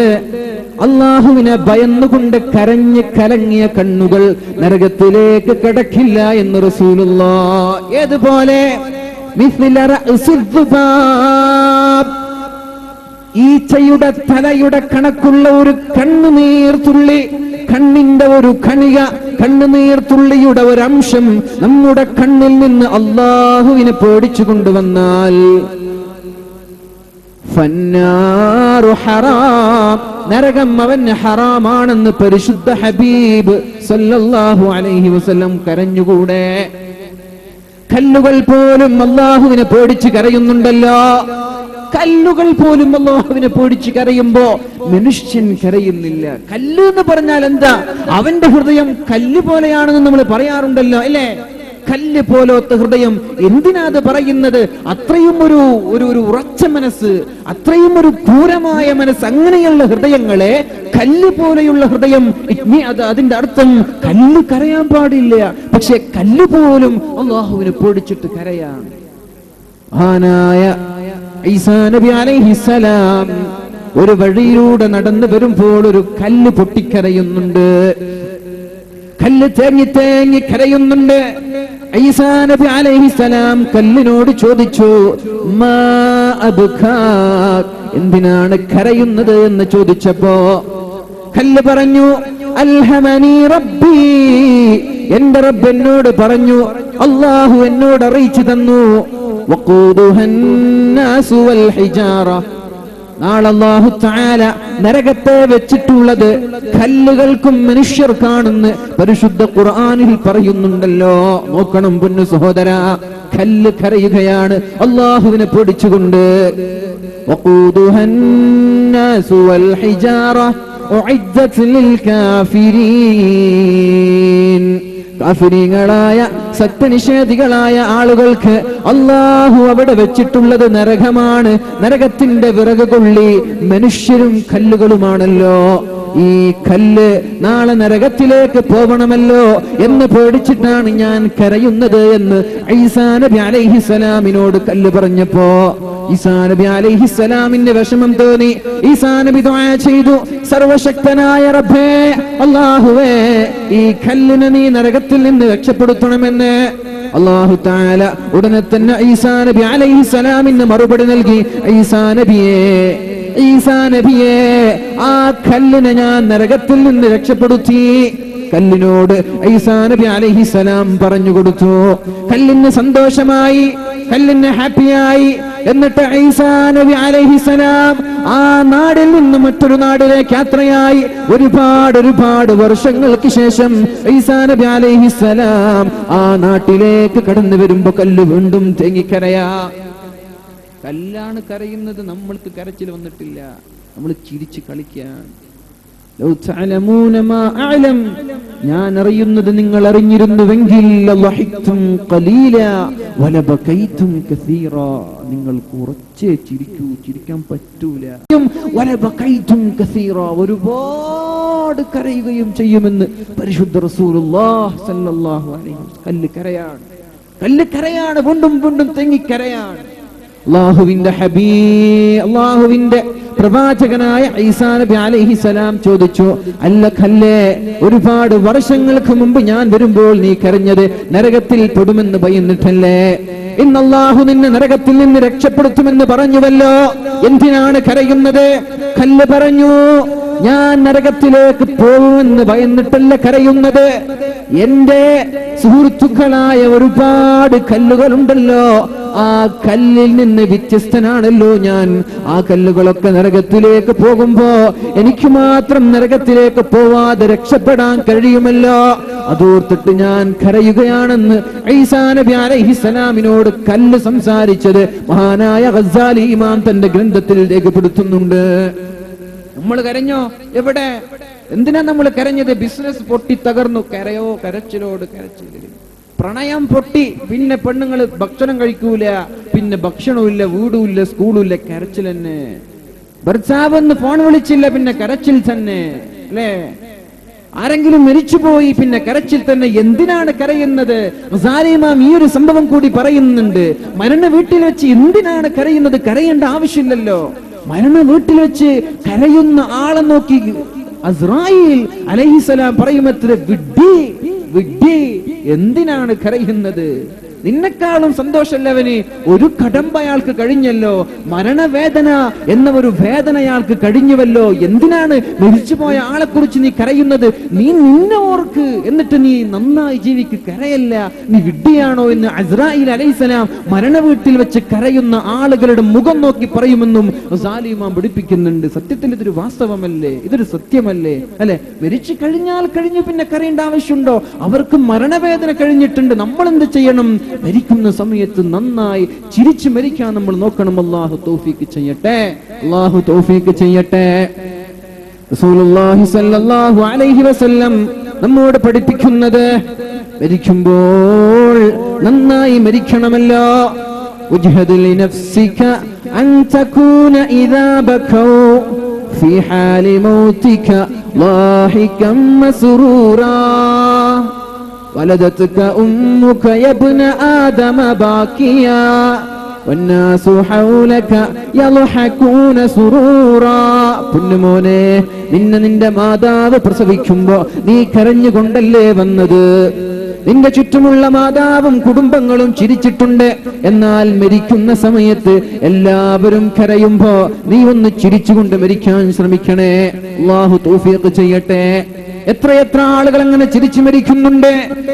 അല്ലാഹുവിനെ ഭയന്നുകൊണ്ട് കരഞ്ഞ് കലങ്ങിയ കണ്ണുകൾ നരകത്തിലേക്ക് കടക്കില്ല എന്ന് റസൂലുള്ളാഹ്. ഏതുപോലെ ഈച്ചയുടെ തലയുടെ കണക്കുള്ള ഒരു കണ്ണുനീർത്തുള്ളി, കണ്ണിന്റെ ഒരു കണിക, കണ്ണുനീർത്തുള്ളിയുടെ ഒരു അംശം നമ്മുടെ കണ്ണിൽ നിന്ന് അല്ലാഹുവിനെ പേടിച്ചു കൊണ്ടുവന്നാൽ ഫന്നാറു ഹറാം, നരകം അവന് ഹറാമാണെന്ന് പരിശുദ്ധ ഹബീബ് സല്ലല്ലാഹു അലൈഹി വസല്ലം കരഞ്ഞുകൂടെ? കല്ലുകൾ പോലും അല്ലാഹുവിനെ പേടിച്ച് കരയുന്നുണ്ടല്ലോ. കല്ലുകൾ പോലും അല്ലാഹുവിനെ പേടിച്ച് കരയുമ്പോ മനുഷ്യൻ കരയുന്നില്ല. കല്ല് എന്ന് പറഞ്ഞാൽ എന്താ? അവന്റെ ഹൃദയം കല്ല് പോലെയാണെന്ന് നമ്മൾ പറയാറുണ്ടല്ലോ, അല്ലേ? കല്ല് പോലത്തെ ഹൃദയം. എന്തിനാ അത് പറയുന്നത്? അത്രയും ഒരു ഉറച്ച മനസ്സ്, അത്രയും ഒരു ക്രൂരമായ മനസ്സ്, അങ്ങനെയുള്ള ഹൃദയങ്ങളെ കല്ല് പോലെയുള്ള ഹൃദയം. അതിന്റെ അർത്ഥം കല്ല് കരയാൻ പാടില്ല, പക്ഷെ കല്ല് പോലും അല്ലാഹുവിനെ പേടിച്ചിട്ട് കരയാൻ. മഹാനായ ഈസാ നബി അലൈഹിസ്സലാം ഒരു വഴിയിലൂടെ നടന്നു വരുമ്പോൾ ഒരു കല്ല് പൊട്ടിക്കരയുന്നുണ്ട്. കല്ല് തേങ്ങി തേങ്ങി കരയുന്നുണ്ട്. ഈസാ നബി അലൈഹിസ്സലാം കല്ലിനോട് ചോദിച്ചു, മാ അബ്കാക്, എന്തിനാണ് കരയുന്നത് എന്ന് ചോദിച്ചപ്പോ കല്ല് പറഞ്ഞു, അൽഹമനി റബ്ബി, എന്റെ റബ്ബ് എന്നോട് പറഞ്ഞു, അല്ലാഹു എന്നോട് അറിയിച്ചു തന്നു, വഖൂദുഹൻ നാസു വൽ ഹിജാറ, നാളെ അല്ലാഹു തആല നരകത്തെ വെച്ചിട്ടുള്ളത് കല്ലുകൾക്കും മനുഷ്യർക്കാണെന്ന് പരിശുദ്ധ ഖുർആനിൽ പറയുന്നുണ്ടല്ലോ. നോക്കണം പൊന്നു സഹോദരാ, കല്ല് കരയുകയാണ് അല്ലാഹുവിനെ പേടിച്ചുകൊണ്ട്. വഖൂദുഹൻ നാസു വൽ ഹിജാറ ഉഇദ്ദത് ലിൽ കാഫിരീൻ, കാഫിരീങ്ങളായ സത്യനിഷേധികളായ ആളുകൾക്ക് അല്ലാഹു അവിടെ വെച്ചിട്ടുള്ളത് നരകമാണ്. നരകത്തിന്റെ വിറക് കൊള്ളി മനുഷ്യരും കല്ലുകളുമാണല്ലോ. ഈ കല്ല് നാളെ നരകത്തിലേക്ക് പോവണമല്ലോ എന്ന് പേടിച്ചിട്ടാണ് ഞാൻ കരയുന്നത് എന്ന് ഈസാ നബി അലൈഹിസ്സലാമിനോട് കല്ല് പറഞ്ഞപ്പോ ഈസാ നബി അലൈഹിസ്സലാമിന്റെ വിഷമം തോന്നി. ഈസാ നബി ദുആ ചെയ്തു, സർവശക്തനായ റബ്ബേ, അല്ലാഹുവേ, ഈ കല്ലിനെ നീ നരകത്തിൽ നിന്ന് രക്ഷപ്പെടുത്തണമെന്ന്. അല്ലാഹു തആല ഉടനെ തന്നെ ഈസാ നബി അലൈഹിസ്സലാമിന് മറുപടി നൽകി, ഈസാ നബിയെ, ആ കല്ലിനെ ഞാൻ നരകത്തിൽ നിന്ന് രക്ഷപ്പെടുത്തി. കല്ലിനോട് ഈസാ നബി അലൈഹിസ്സലാം പറഞ്ഞു കൊടുത്തു. കല്ലിന് സന്തോഷമായി, കല്ലിന് ഹാപ്പിയായി. എന്നിട്ട് ഈസാ നബി അലൈഹിസ്സലാം ആ നാടിൽ നിന്ന് മറ്റൊരു നാടിലേക്ക് യാത്രയായി. ഒരുപാട് വർഷങ്ങൾക്ക് ശേഷം ഈസാ നബി അലൈഹിസ്സലാം ആ നാട്ടിലേക്ക് കടന്നു വരുമ്പോ കല്ല് വീണ്ടും തേങ്ങിക്കരയാ. കല്ലാണ് കരയുന്നത്, നമ്മൾക്ക് കരച്ചിൽ വന്നിട്ടില്ല, നമ്മൾ ചിരിച്ച് കളിക്കാൻ. ഞാൻ അറിയുന്നത് നിങ്ങൾ അറിഞ്ഞിരുന്നുവെങ്കിൽ നിങ്ങൾ കുറച്ചേ ചിരിക്കൂ, ചിരിക്കാൻ പറ്റൂല. ഒരുപാട് കരയുകയും ചെയ്യുമെന്ന് പരിശുദ്ധ റസൂലുള്ളാഹി സ്വല്ലല്ലാഹു അലൈഹി വസല്ലം. കല്ല് കരയാണ്, വീണ്ടും തെങ്ങിക്കരയാണ്. അല്ലാഹുവിന്റെ പ്രവാചകനായ ഈസാ നബി അലൈഹിസ്സലാം ചോദിച്ചു, അല്ല കല്ലേ, ഒരുപാട് വർഷങ്ങൾക്ക് മുമ്പ് ഞാൻ വരുമ്പോൾ നീ കരഞ്ഞത് നരകത്തിൽ പെടുമെന്ന് ഭയന്നിട്ടല്ലേ? ഇന്ന് അല്ലാഹു നിന്നെ നരകത്തിൽ നിന്ന് രക്ഷപ്പെടുത്തുമെന്ന് പറഞ്ഞുവല്ലോ, എന്തിനാണ് കരയുന്നത്? കല്ല് പറഞ്ഞു, ഞാൻ നരകത്തിലേക്ക് പോകുമെന്ന് ഭയന്നിട്ടല്ല കരയുന്നത്. എന്റെ സുഹൃത്തുക്കളായ ഒരുപാട് കല്ലുകളുണ്ടല്ലോ, ആ കല്ലിൽ നിന്ന് വ്യത്യസ്തനാണല്ലോ ഞാൻ. ആ കല്ലുകളൊക്കെ നരകത്തിലേക്ക് പോകുമ്പോ എനിക്ക് മാത്രം നരകത്തിലേക്ക് പോവാതെ രക്ഷപ്പെടാൻ കഴിയുമല്ലോ, അതോർത്തിട്ട് ഞാൻ കരയുകയാണെന്ന് ഈസാ നബി അലൈഹിസ്സലാമിനോട് കല്ല് സംസാരിച്ചത് മഹാനായ ഗസാലി ഇമാം തന്റെ ഗ്രന്ഥത്തിൽ രേഖപ്പെടുത്തുന്നുണ്ട്. നമ്മൾ കരഞ്ഞോ? എവിടെ? എന്തിനാ നമ്മൾ കരഞ്ഞത്? ബിസിനസ് പൊട്ടി തകർന്നു, കരയോ? കരച്ചിലോട് കരച്ചിൽ. പ്രണയം പൊട്ടി, പിന്നെ പെണ്ണുങ്ങള് ഭക്ഷണം കഴിക്കൂല, പിന്നെ ഭക്ഷണമില്ല, വീടുമില്ല, സ്കൂളുമില്ല, കരച്ചിൽ തന്നെ. ഭർത്താവെന്ന് ഫോൺ വിളിച്ചില്ല, പിന്നെ കരച്ചിൽ തന്നെ, അല്ലേ? ആരെങ്കിലും മരിച്ചുപോയി, പിന്നെ കരച്ചിൽ തന്നെ. എന്തിനാണ് കരയുന്നത്? ഇമാം ഈ ഒരു സംഭവം കൂടി പറയുന്നുണ്ട്. മരണ വീട്ടിൽ വെച്ച് എന്തിനാണ് കരയുന്നത്? കരയേണ്ട ആവശ്യമില്ലല്ലോ. മരണ വീട്ടിൽ വെച്ച് കരയുന്ന ആളെ നോക്കി അസ്രായീൽ അലൈഹിസ്സലാം പറയുമത്രേ, വിഡ്ഢി, എന്തിനാണ് കരയുന്നത്? നിന്നെക്കാളും സന്തോഷമല്ലവന്, ഒരു കടമ്പ അയാൾക്ക് കഴിഞ്ഞല്ലോ, മരണവേദന എന്ന ഒരു വേദന അയാൾക്ക് കഴിഞ്ഞുവല്ലോ. എന്തിനാണ് മരിച്ചുപോയ ആളെ കുറിച്ച് നീ കരയുന്നത്? നീ നിന്നെ ഓർക്ക്, എന്നിട്ട് നീ നന്നായി ജീവിക്ക്, കരയല്ല. നീ വിഡ്ഢിയാണോ എന്ന് അസ്രായീൽ അലൈഹിസ്സലാം മരണ വീട്ടിൽ വെച്ച് കരയുന്ന ആളുകളുടെ മുഖം നോക്കി പറയുമെന്നും സാലിമാം പഠിപ്പിക്കുന്നുണ്ട്. സത്യത്തിൽ ഇതൊരു വാസ്തവമല്ലേ? ഇതൊരു സത്യമല്ലേ? അല്ലെ? മരിച്ചു കഴിഞ്ഞാൽ കഴിഞ്ഞു, പിന്നെ കരയേണ്ട ആവശ്യമുണ്ടോ? അവർക്ക് മരണവേദന കഴിഞ്ഞിട്ടുണ്ട്. നമ്മൾ എന്ത് ചെയ്യണം? മരിക്കുന്ന സമയത്ത് നന്നായി ചിരിച്ചു മരിക്കാൻ നമ്മൾ നോക്കണം. അല്ലാഹു തൗഫീഖ് ചെയ്യട്ടെ, അല്ലാഹു തൗഫീഖ് ചെയ്യട്ടെ. റസൂലുള്ളാഹി സ്വല്ലല്ലാഹു അലൈഹി വസല്ലം നമ്മോട് പഠിപ്പിക്കുന്നത് മരിക്കുമ്പോൾ നന്നായി മരിക്കണമല്ലോ. ഉജ്ഹദ് ലിനഫ്സിക അൻ തകൂന ഇദാ ബകൗ ഫീ ഹാലി മൗതിക ളാഹികം മസ്റൂറാ വലദത്ക ഉമ്മുക യബ്ന ആദമ ബാക്കിയാ വന്നാസു ഹൗലക യൽഹഖൂന സുറൂറാ. പൊന്നുമോനെ, നിന്റെ മാതാവ് പ്രസവിക്കുമ്പോ നീ കരഞ്ഞുകൊണ്ടല്ലേ വന്നത്? നിന്റെ ചുറ്റുമുള്ള മാതാവും കുടുംബങ്ങളും ചിരിച്ചിട്ടുണ്ട്. എന്നാൽ മരിക്കുന്ന സമയത്ത് എല്ലാവരും കരയുമ്പോ നീ ഒന്ന് ചിരിച്ചുകൊണ്ട് മരിക്കാൻ ശ്രമിക്കണേ. അല്ലാഹു തൗഫീഖ് ചെയ്യട്ടെ. എത്രയെത്ര ആളുകൾ അങ്ങനെ ചിരിച്ചു മരിക്കുന്നുണ്ട്,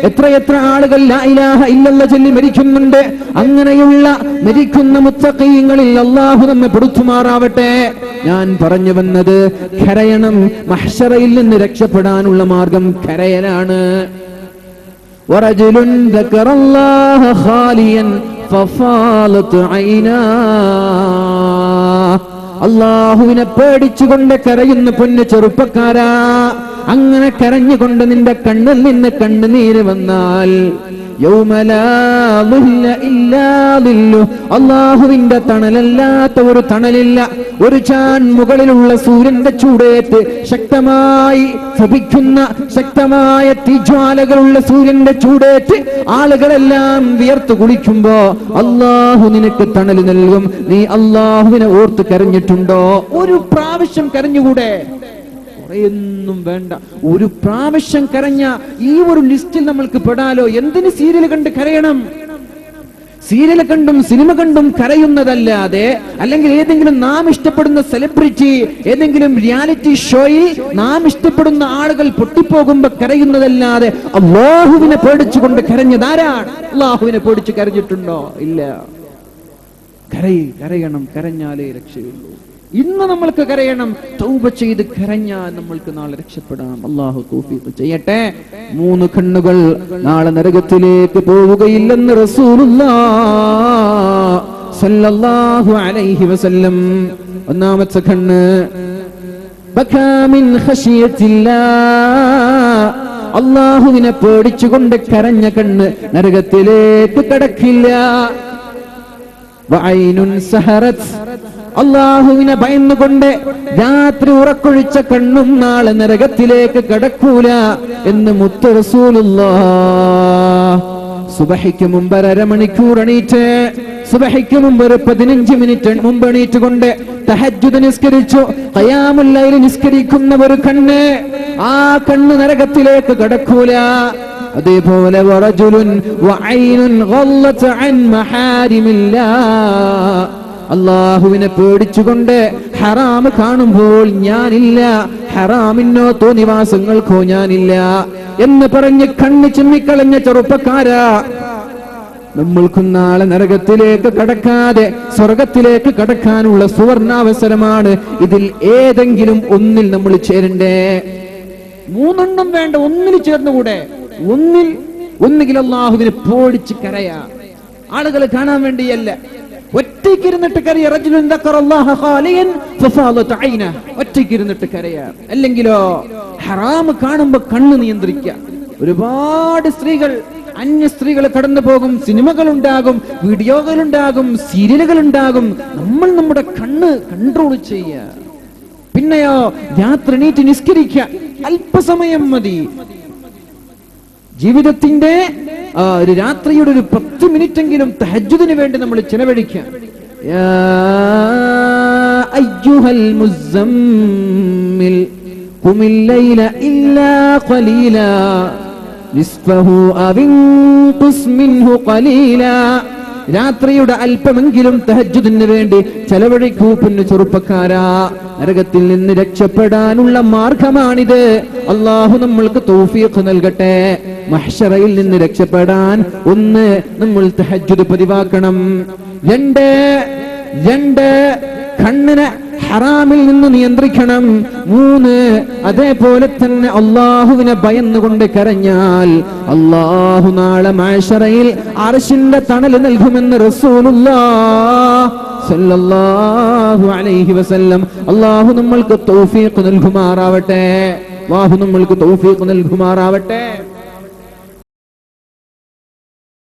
എത്രയെത്ര ആളുകൾ ലാ ഇലാഹ ഇല്ലല്ലാഹ് ചൊല്ലി മരിക്കുന്നുണ്ട്. അങ്ങനെയുള്ള മരിക്കുന്ന മുത്തഖീങ്ങളിൽ അല്ലാഹു നമ്മെ പെടുത്തുമാറാവട്ടെ. ഞാൻ പറഞ്ഞു വന്നത്, കരയണം. മഹ്ശറയിൽ നിന്ന് രക്ഷപ്പെടാനുള്ള മാർഗം കരയലാണ്. വറജുലുൻ ദക്കറല്ലാഹ ഖാലിയൻ ഫഫാലത് ഐനാ. അല്ലാഹുവിനെ പേടിച്ചുകൊണ്ട് കരയുന്ന പൊന്നു ചെറുപ്പക്കാരാ, അങ്ങനെ കരഞ്ഞുകൊണ്ട് നിന്റെ കണ്ണിൽ നിന്ന് കണ്ണുനീര് വന്നാൽ അല്ലാഹുവിന്റെ തണലല്ലാത്ത ഒരു തണലില്ല. ഒരു ചാൻ മുകളിലുള്ള സൂര്യന്റെ ചൂടേറ്റ് ശക്തമായി ശപിക്കുന്ന ശക്തമായ തീജ്വാലകളുള്ള സൂര്യന്റെ ചൂടേറ്റ് ആളുകളെല്ലാം വിയർത്തു കുളിക്കുമ്പോ അല്ലാഹു നിനക്ക് തണൽ നൽകും. നീ അല്ലാഹുവിനെ ഓർത്ത് കരഞ്ഞിട്ടുണ്ടോ? ഒരു പ്രാവശ്യം കരഞ്ഞുകൂടെ? ഒന്നും വേണ്ട, ഒരു പ്രാവശ്യം കരഞ്ഞ ഈ ഒരു ലിസ്റ്റിൽ നമ്മൾക്ക് പെടാലോ. എന്തിന് സീരിയൽ കണ്ട് കരയണം? സീരിയൽ കണ്ടും സിനിമ കണ്ടും കരയുന്നതല്ലാതെ, അല്ലെങ്കിൽ ഏതെങ്കിലും നാം ഇഷ്ടപ്പെടുന്ന സെലിബ്രിറ്റി, ഏതെങ്കിലും റിയാലിറ്റി ഷോയിൽ നാം ഇഷ്ടപ്പെടുന്ന ആളുകൾ പൊട്ടിപ്പോകുമ്പോ കരയുന്നതല്ലാതെ അല്ലാഹുവിനെ പേടിച്ചുകൊണ്ട് കരഞ്ഞതാരാണ്? അല്ലാഹുവിനെ പേടിച്ച് കരഞ്ഞിട്ടുണ്ടോ? ഇല്ല. കരയണം, കരഞ്ഞാലേ രക്ഷയുള്ളൂ. ഇന്ന് നമ്മൾക്ക് കരയണം. തൗബ ചെയ്ത് കരഞ്ഞാൽ നമ്മൾക്ക് നാളെ രക്ഷപ്പെടാം. അല്ലാഹു തൗഫീഖ് ചെയ്യട്ടെ. 3 കണ്ണുകൾ നാളെ നരകത്തിലേക്ക് പോവുകയില്ലെന്ന് റസൂലുള്ളാഹി സ്വല്ലല്ലാഹു അലൈഹി വസല്ലം. ഒന്നാമത്തെ കണ്ണ് ബകാ മിൻ ഖശിയത്തില്ലാഹ്. അല്ലാഹുവിനെ പേടിച്ചുകൊണ്ട് കരഞ്ഞ കണ്ണ് നരകത്തിലേക്ക് കടക്കില്ല. വഅയ്നുൻ സഹറത്. അല്ലാഹുവിനെ ഭയന്നുകൊണ്ട് രാത്രി ഉറക്കൊഴിച്ച കണ്ണും നാളെ നരകത്തിലേക്ക് കടക്കൂല എന്ന് മുത്ത് റസൂലുള്ളാഹി. സുബഹിക്ക് മുമ്പ് 1/2 മണിക്കൂർ എണീറ്റ്, സുബഹിക്ക് മുമ്പ് ഒരു 15 മിനിറ്റ് മുമ്പ് എണീറ്റുകൊണ്ട് തഹജ്ജുദ് നിസ്കരിച്ചു, ഖിയാമുൽ ലൈൽ നിസ്കരിക്കുന്ന ഒരു കണ്ണ്, ആ കണ്ണ് നരകത്തിലേക്ക് കടക്കൂല. അതേപോലെ വറജുലുൻ വഅയ്നുൻ ഗല്ലത അൻ മഹാരിമില്ലാഹ്. അല്ലാഹുവിനെ പേടിച്ചുകൊണ്ട് ഹറാമ് കാണുമ്പോൾ ഞാനില്ല, ഹറാമിനോ തോന്നിവാസങ്ങൾക്കോ ഞാനില്ല എന്ന് പറഞ്ഞ് കണ്ണ് ചിമ്മിക്കളഞ്ഞ ചെറുപ്പക്കാരാ, നമ്മൾക്കും നാളെ നരകത്തിലേക്ക് കടക്കാതെ സ്വർഗത്തിലേക്ക് കടക്കാനുള്ള സുവർണാവസരമാണ്. ഇതിൽ ഏതെങ്കിലും ഒന്നിൽ നമ്മൾ ചേരണ്ടേ? 3 വേണ്ട, ഒന്നിൽ ചേർന്നുകൂടെ? ഒന്നുകിൽ അല്ലാഹുവിനെ പേടിച്ച് കരയാ, ആളുകൾ കാണാൻ വേണ്ടിയല്ല. ഒറ്റയ്ക്കിരുന്നിട്ട് കരയ. റജുലുൻ ദക്കറല്ലാഹ ഖാലിയൻ ഫഫാലത് ഐനാ. ഒറ്റയ്ക്കിരുന്നിട്ട് കരയാ. അല്ലെങ്കിലോ ഹറാം കാണുമ്പോ കണ്ണ് നിയന്ത്രിക്കുക. ഒരുപാട് സ്ത്രീകൾ, അന്യ സ്ത്രീകൾ കടന്നു പോകും. സിനിമകൾ ഉണ്ടാകും, വീഡിയോകൾ ഉണ്ടാകും, സീരിയലുകൾ ഉണ്ടാകും. നമ്മൾ നമ്മുടെ കണ്ണ് കൺട്രോൾ ചെയ്യുക. പിന്നെയോ രാത്രി എണീറ്റ് നിസ്കരിക്കുക. അല്പസമയം മതി. ജീവിതത്തിന്റെ ഒരു രാത്രിയുടെ ഒരു 10 മിനിറ്റെങ്കിലും തഹജ്ജുദിന് വേണ്ടി നമ്മൾ ചെലവഴിക്കുക. യാ അയ്യുഹൽ മുസമ്മിൽ ഖുമിൽ ലൈല ഇല്ലാ ഖലീലാ നിസ്ഫഹു അവൻഖുസ് മിൻഹു ഖലീലാ. രാത്രിയുടെ അല്പമെങ്കിലും തഹജ്ജുദിന് വേണ്ടി ചെലവഴിക്കൂ പൊന്നു ചെറുപ്പക്കാരാ. നരകത്തിൽ നിന്ന് രക്ഷപ്പെടാനുള്ള മാർഗമാണിത്. അല്ലാഹു നമ്മൾക്ക് തൗഫീഖ് നൽകട്ടെ. മഹ്ശറയിൽ നിന്ന് രക്ഷപ്പെടാൻ 1 നമ്മൾ തഹജ്ജുദ് പതിവാക്കണം. 2 കണ്ണിനെ ഹറാമിൽ നിന്ന് നിയന്ത്രിക്കണം. 3 അതേപോലെ തന്നെ അള്ളാഹുവിനെ ഭയന്നുകൊണ്ട് കരഞ്ഞാൽ അള്ളാഹു നാളെ മഹ്ശറയിൽ അർശിന്റെ തണൽ നൽകുമെന്ന് റസൂലുള്ളാഹ് സല്ലല്ലാഹു അലൈഹി വസല്ലം. അള്ളാഹു നമ്മൾക്ക് തൗഫീഖ് നൽകുമാറാവട്ടെ. അള്ളാഹു നമ്മൾക്ക് തൗഫീഖ് നൽകുമാറാവട്ടെ.